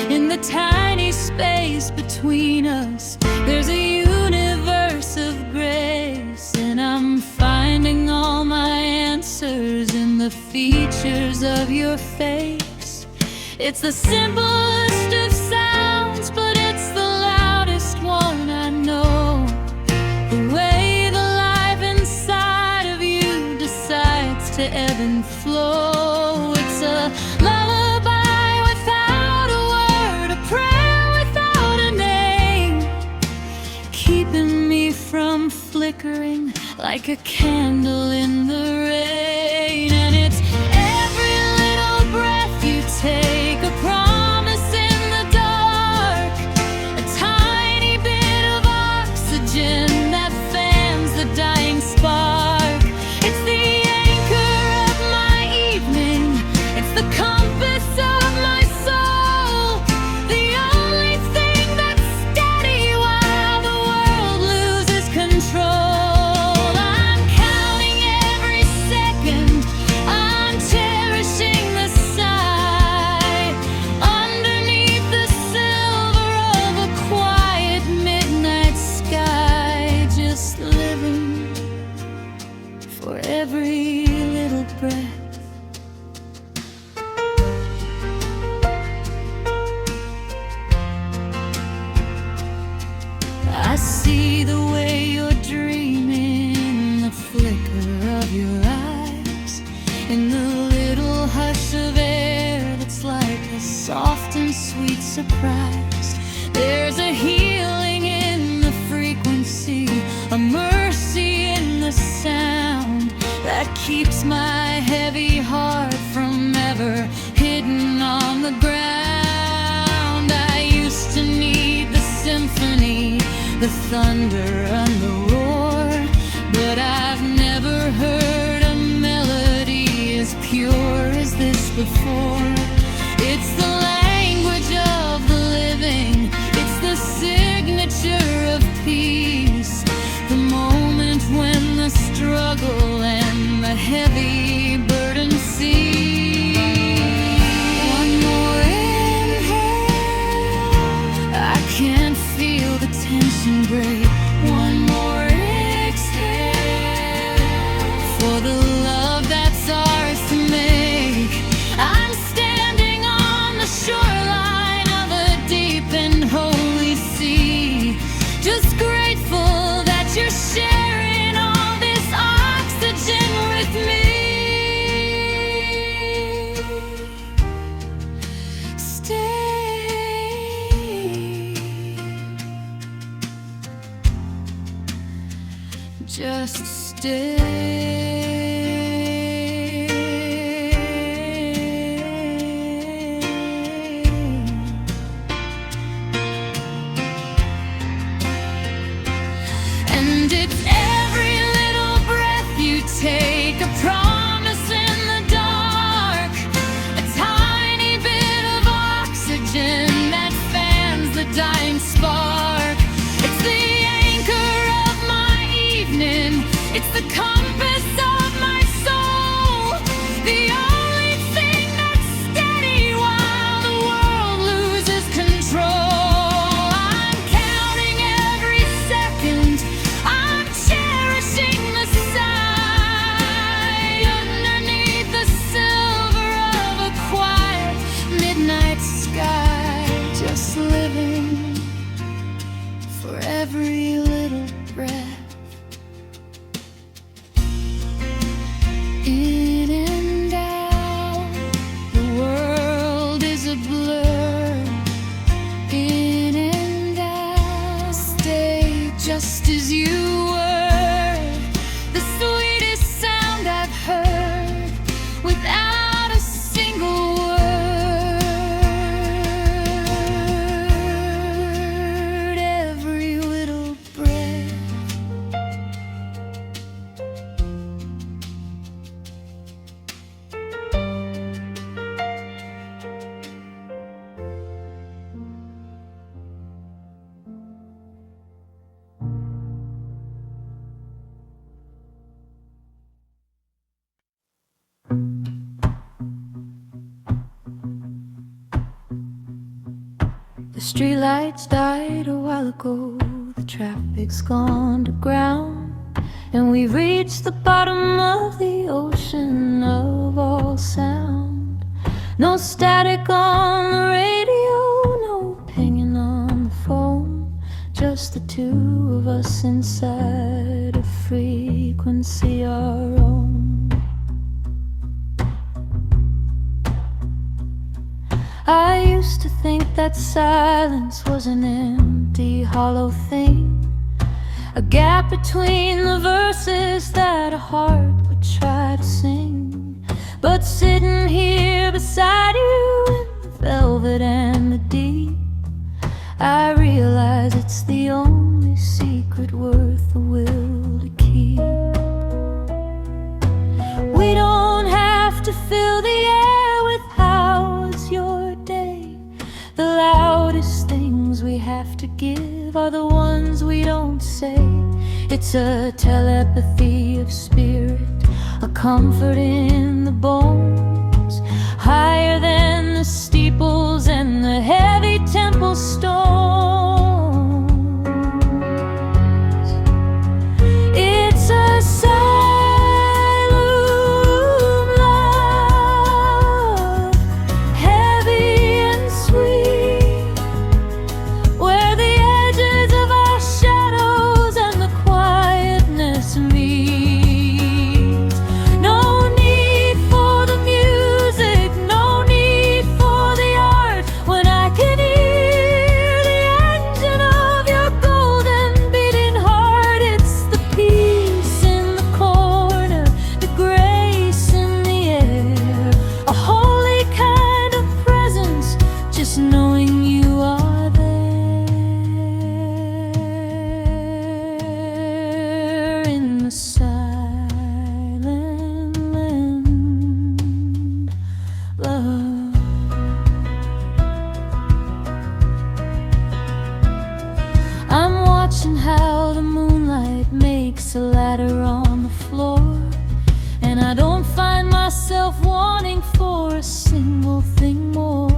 In the tiny space between us, there's a universe of grace, and I'm finding all my answers in the features of your face. It's the simplest of sounds, but it's the loudest one I know. The way the life inside of you decides to ebb and flow. It's a lullaby without a word, a prayer without a name, keeping me from flickering like a candle in the rain. And it's every little breath you take, a promise in the dark, a tiny bit of oxygen that fans the dying spark. It's the anchor of my evening, it's the compass of my soul, the only thing that's steady while the world loses control. I'm counting every second, I'm cherishing the sight, underneath the silver of a quiet midnight sky, just living for every little breath. I see the way you're dreaming, the flicker of your eyes, in the little hush of air that's like a soft and sweet surprise. There's a healing in the frequency, a mercy in the sound that keeps my heavy heart from ever hidden on the ground. I used to need the symphony, the thunder and the roar, but I've never heard a melody as pure as this before. It's the language of the living, it's the signature of peace, the moment when the struggle and the heavy burden cease. One more inhale, I can't feel the tension break. One more exhale, for the love that's ours to make. I'm standing on the shoreline of a deep and holy sea, just grateful that you're sharing all this oxygen with me. Stay, just stay. And it's every little breath you take, a promise in the dark, a tiny bit of oxygen that fans the dying spark. It's the anchor of my evening, it's the The streetlights died a while ago, the traffic's gone to ground, and we've reached the bottom of the ocean of all sound. No static on the radio, no pinging on the phone, just the two of us inside a frequency our own. I used to think that silence was an empty, hollow thing, a gap between the verses that a heart would try to sing. But sitting here beside you in the velvet and the deep, I realize it's the only secret worth the will to keep. We don't have to fill the air with how was your day. The loudest things we have to give are the ones we don't say. It's a telepathy of spirit, a comfort in the bones, higher than the steeples and the heavy temple stones. It's a silent love, heavy and sweet, where the edges of our shadows and the quietness meet. No need for the music, no need for the art, when I can hear the engine of your golden beating heart. It's the peace in the corner, the grace in the air, a holy kind of presence, just knowing you are there in the silent land, love. I'm watching how the moonlight makes a ladder on the floor, and I don't find myself wanting for a single thing more.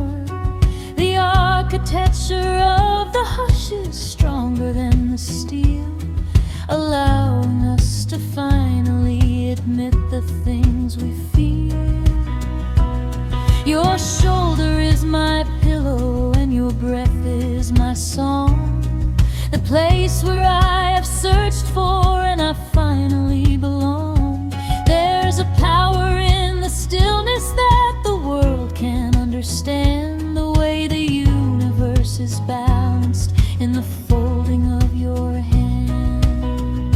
The architecture of the hush is stronger than the steel, allowing us to finally admit the things we feel. Your shoulder is my pillow and your breath is my song, the place where I have searched for and I finally belong. There's a power in the stillness that the world can't understand, the way the universe is balanced in the folding of your hand.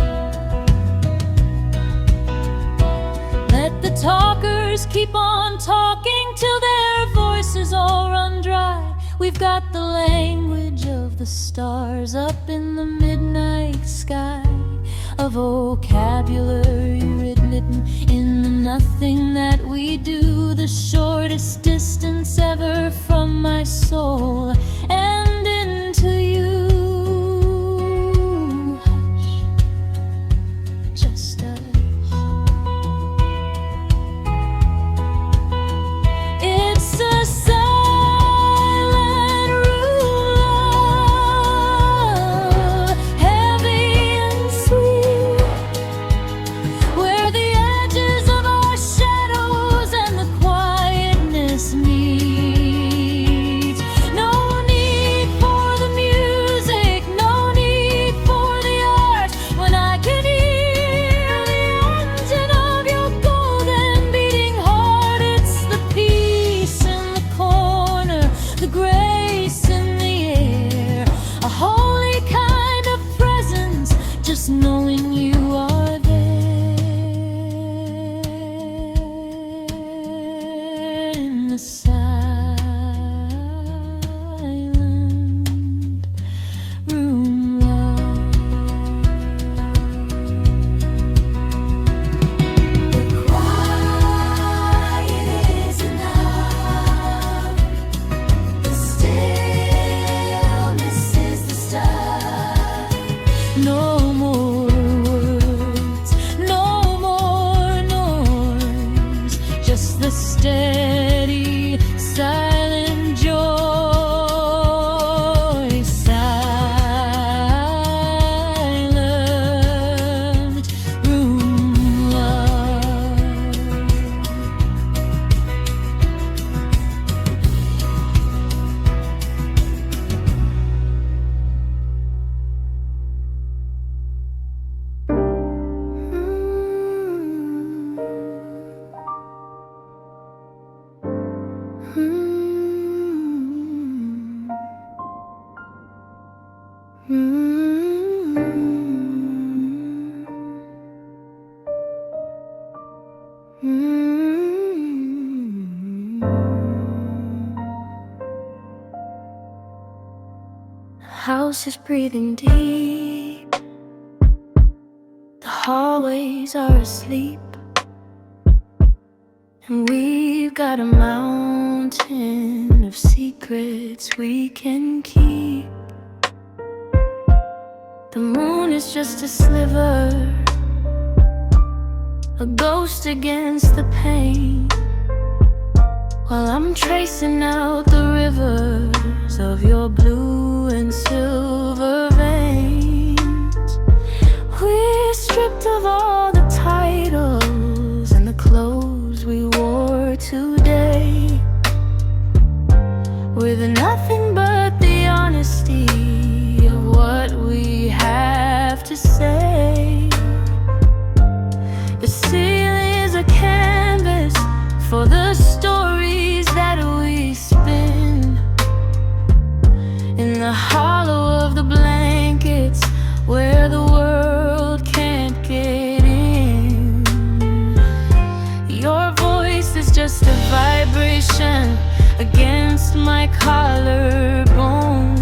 Let the talkers keep on talking till their voices all run dry. We've got the language of the stars up in the midnight sky, a vocabulary written in the nothing that we do, the shortest distance ever from my soul and into you. Hush, just hush. It's a silent room, love, heavy and sweet, where the edges of our shadows and the quietness meet. No need for the music, no need for the art, when I can hear the engine of your golden beating heart. It's the peace in the corner, the grace in the air, a holy kind of presence, just knowing you are there in the silent room, love. The quiet is enough, the stillness is the stuff. No more words, no more noise, just the steady, silent joy. Mm. Mm. Mm. House is breathing deep. The hallways are asleep. And we've got a mountain of secrets we can keep. The moon is just a sliver, a ghost against the pain, while I'm tracing out the rivers of your blue and silver veins. We're stripped of all the titles and the clothes we wore today, with nothing but the honesty of what we have to say. The ceiling is a canvas for the stories that we spin. In the hollow of the blankets where the world can't get in, your voice is just a vibration against my collarbone,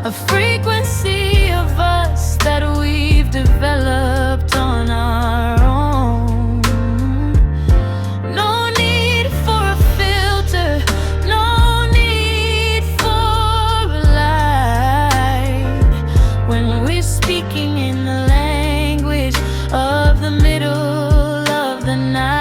a frequency of us that we've developed on our own. No need for a filter, no need for a light, when we're speaking in the language of the middle of the night.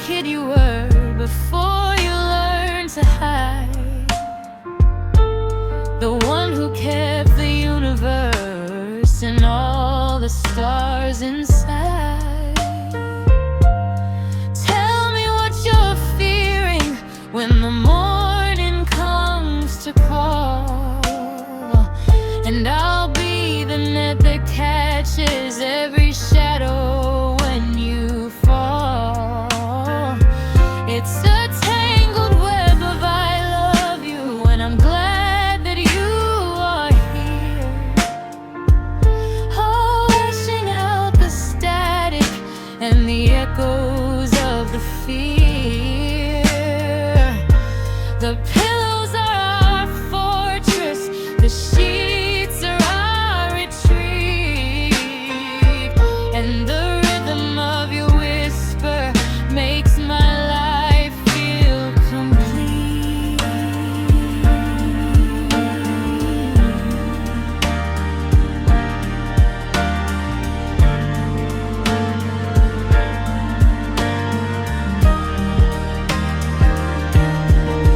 Kid you were before you learned to hide, the one who kept the universe and all the stars inside. Tell me what you're fearing when the morning comes to call, and I'll be the net that catches every shadow when you fall. It's a tangled web of I love you, and I'm glad that you are here. Oh, washing out the static and the echoes of the fear. The pillows are our fortress, the sheets are our retreat, and the rhythm of your whisper makes my life feel complete.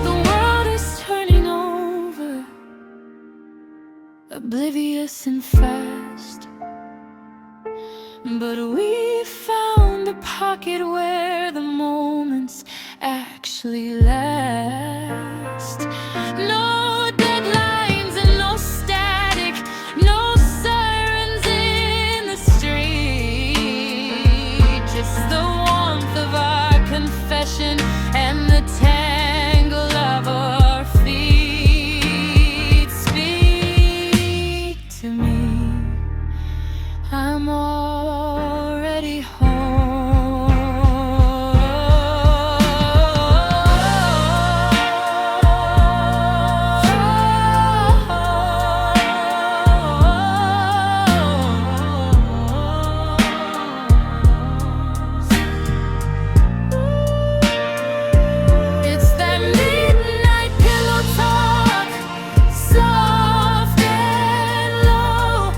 The world is turning over, oblivious and fast, but we found the pocket where the moments actually last. No deadlines and no static, no sirens in the street, just the warmth of our confession and the tangle of our feet. Speak to me, I'm already me home. It's that midnight pillow talk, soft and low,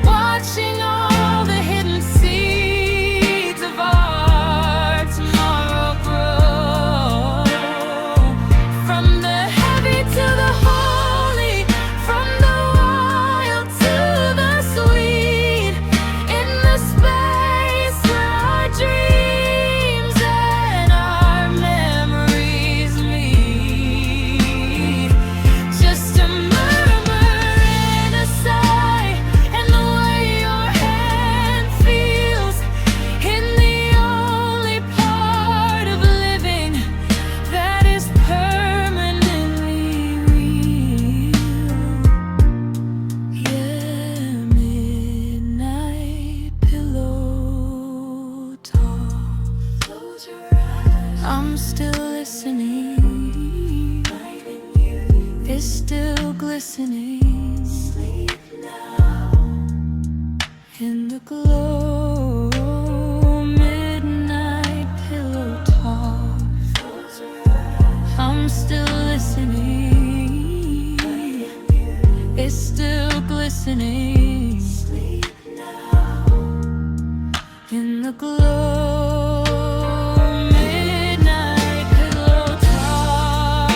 watching all the hidden seeds of our tomorrow grow. From the heavy to the holy, from the wild to the sweet, in the space where our dreams and our memories meet. Just a murmur and a sigh, and the way your hand feels in the only part of living that is permanently real. Yeah, midnight pillow talk. Close your eyes. I'm still listening. It's still glistening. Sleep now. In the glow, midnight pillow talk. I'm still listening. It's still glistening. Sleep now. In the glow, midnight pillow talk.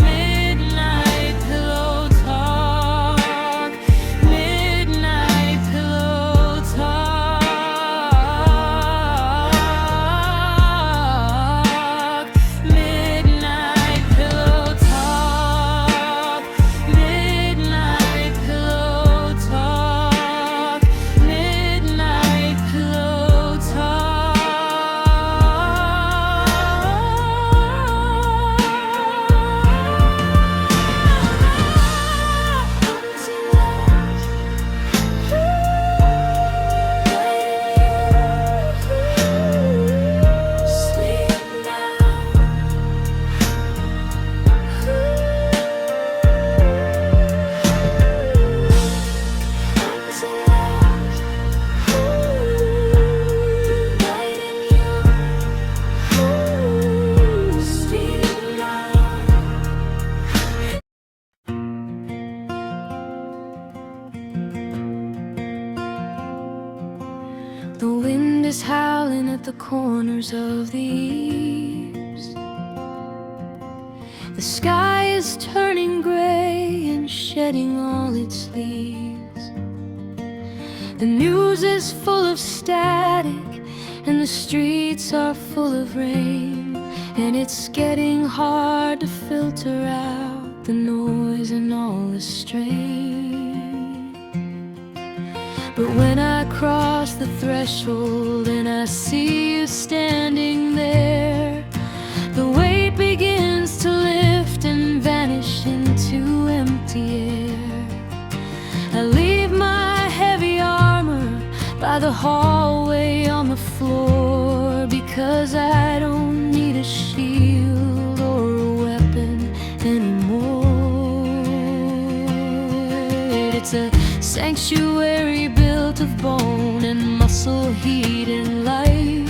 Midnight pillow talk. Midnight pillow talk. Midnight pillow talk. Midnight pillow talk. Midnight pillow talk. Sleep The wind is howling at the corners of the eaves. The sky is turning gray and shedding all its leaves. The news is full of static, and the streets are full of rain. And it's getting hard to filter out the noise and all the strain. But when I cross the threshold and I see you standing there, the weight begins to lift and vanish into empty air. I leave my heavy armor by the hallway on the floor, because I don't need a shield or a weapon anymore. It's a sanctuary built of bone and muscle, heat and light.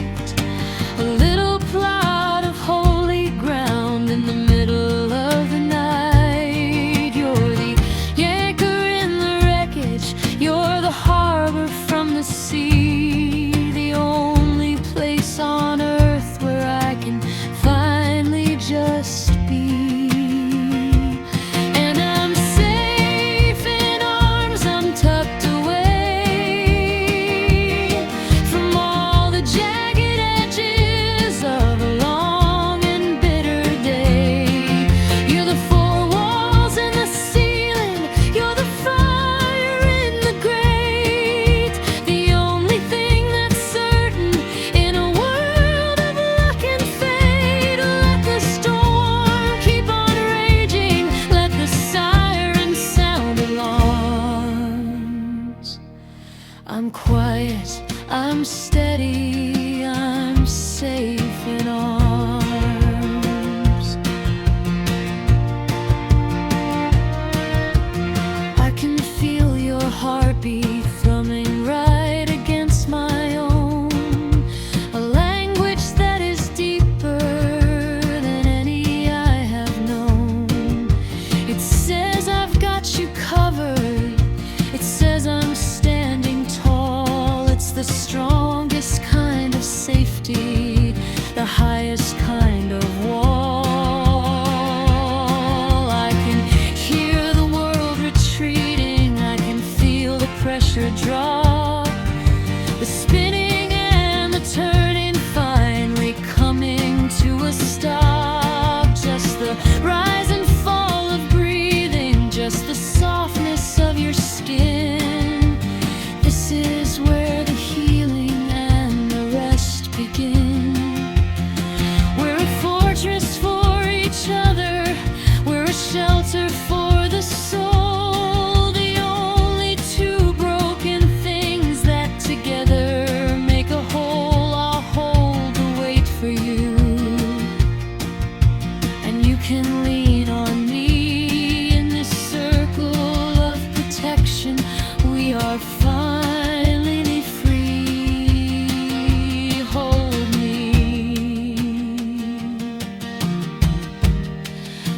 A little plot of holy ground in the middle of the night. You're the anchor in the wreckage, you're the harbor from the sea, the only place on earth where I can finally just be. And I'm safe in arms, I'm tucked away from all the jagged edges of a long and bitter day. You're the four walls and the ceiling, you're the fire in the grate, the only thing that's certain in a world of luck and fate. Let the storm keep on raging, let the siren sound alarms. I'm quiet, I'm steady, I'm safe in arms. I can feel your heartbeat thrumming right against my own, a language that is deeper than any I have known. It says I've got you covered, it says I'm standing tall. It's the strongest kind of safety, the highest kind of wall. I can hear the world retreating, I can feel the pressure drop, the spinning and the turning finally coming to a stop. Just the rise and fall of breathing, just the softness of your skin. This is where the healing and the rest begin. We're a fortress for each other, we're a shelter for the soul, the only two broken things that together make a whole. I'll hold the weight for you, and you can lean on me in this circle of protection. We are finally free. Hold me.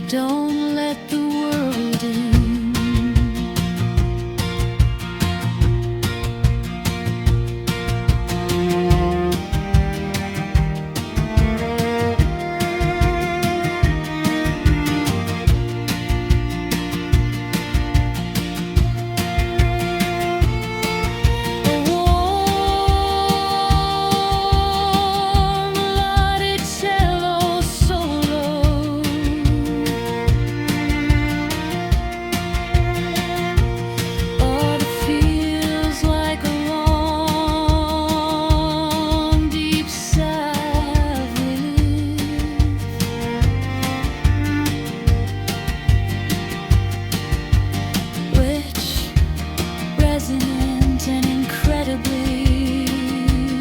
Don't let the world in. A warm melodic cello solo, or it feels like a long, deep sigh of relief, which resonant and incredibly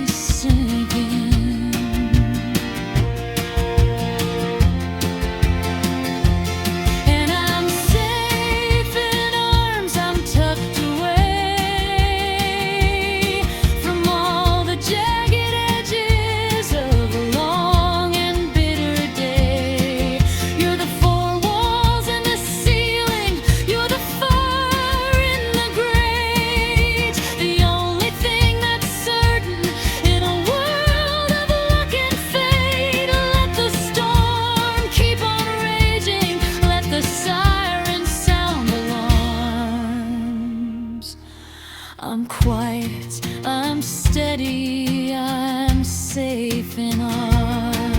sinking. And I'm safe in arms, I'm tucked away from all the jagged edges of a long and bitter day. You're the four walls and the ceiling, you're the fire in the grate, the only thing that's certain in a world of luck and fate. Let the storm keep on raging, let the sirens sound alarms. I'm quiet, I'm steady, I'm safe in arms.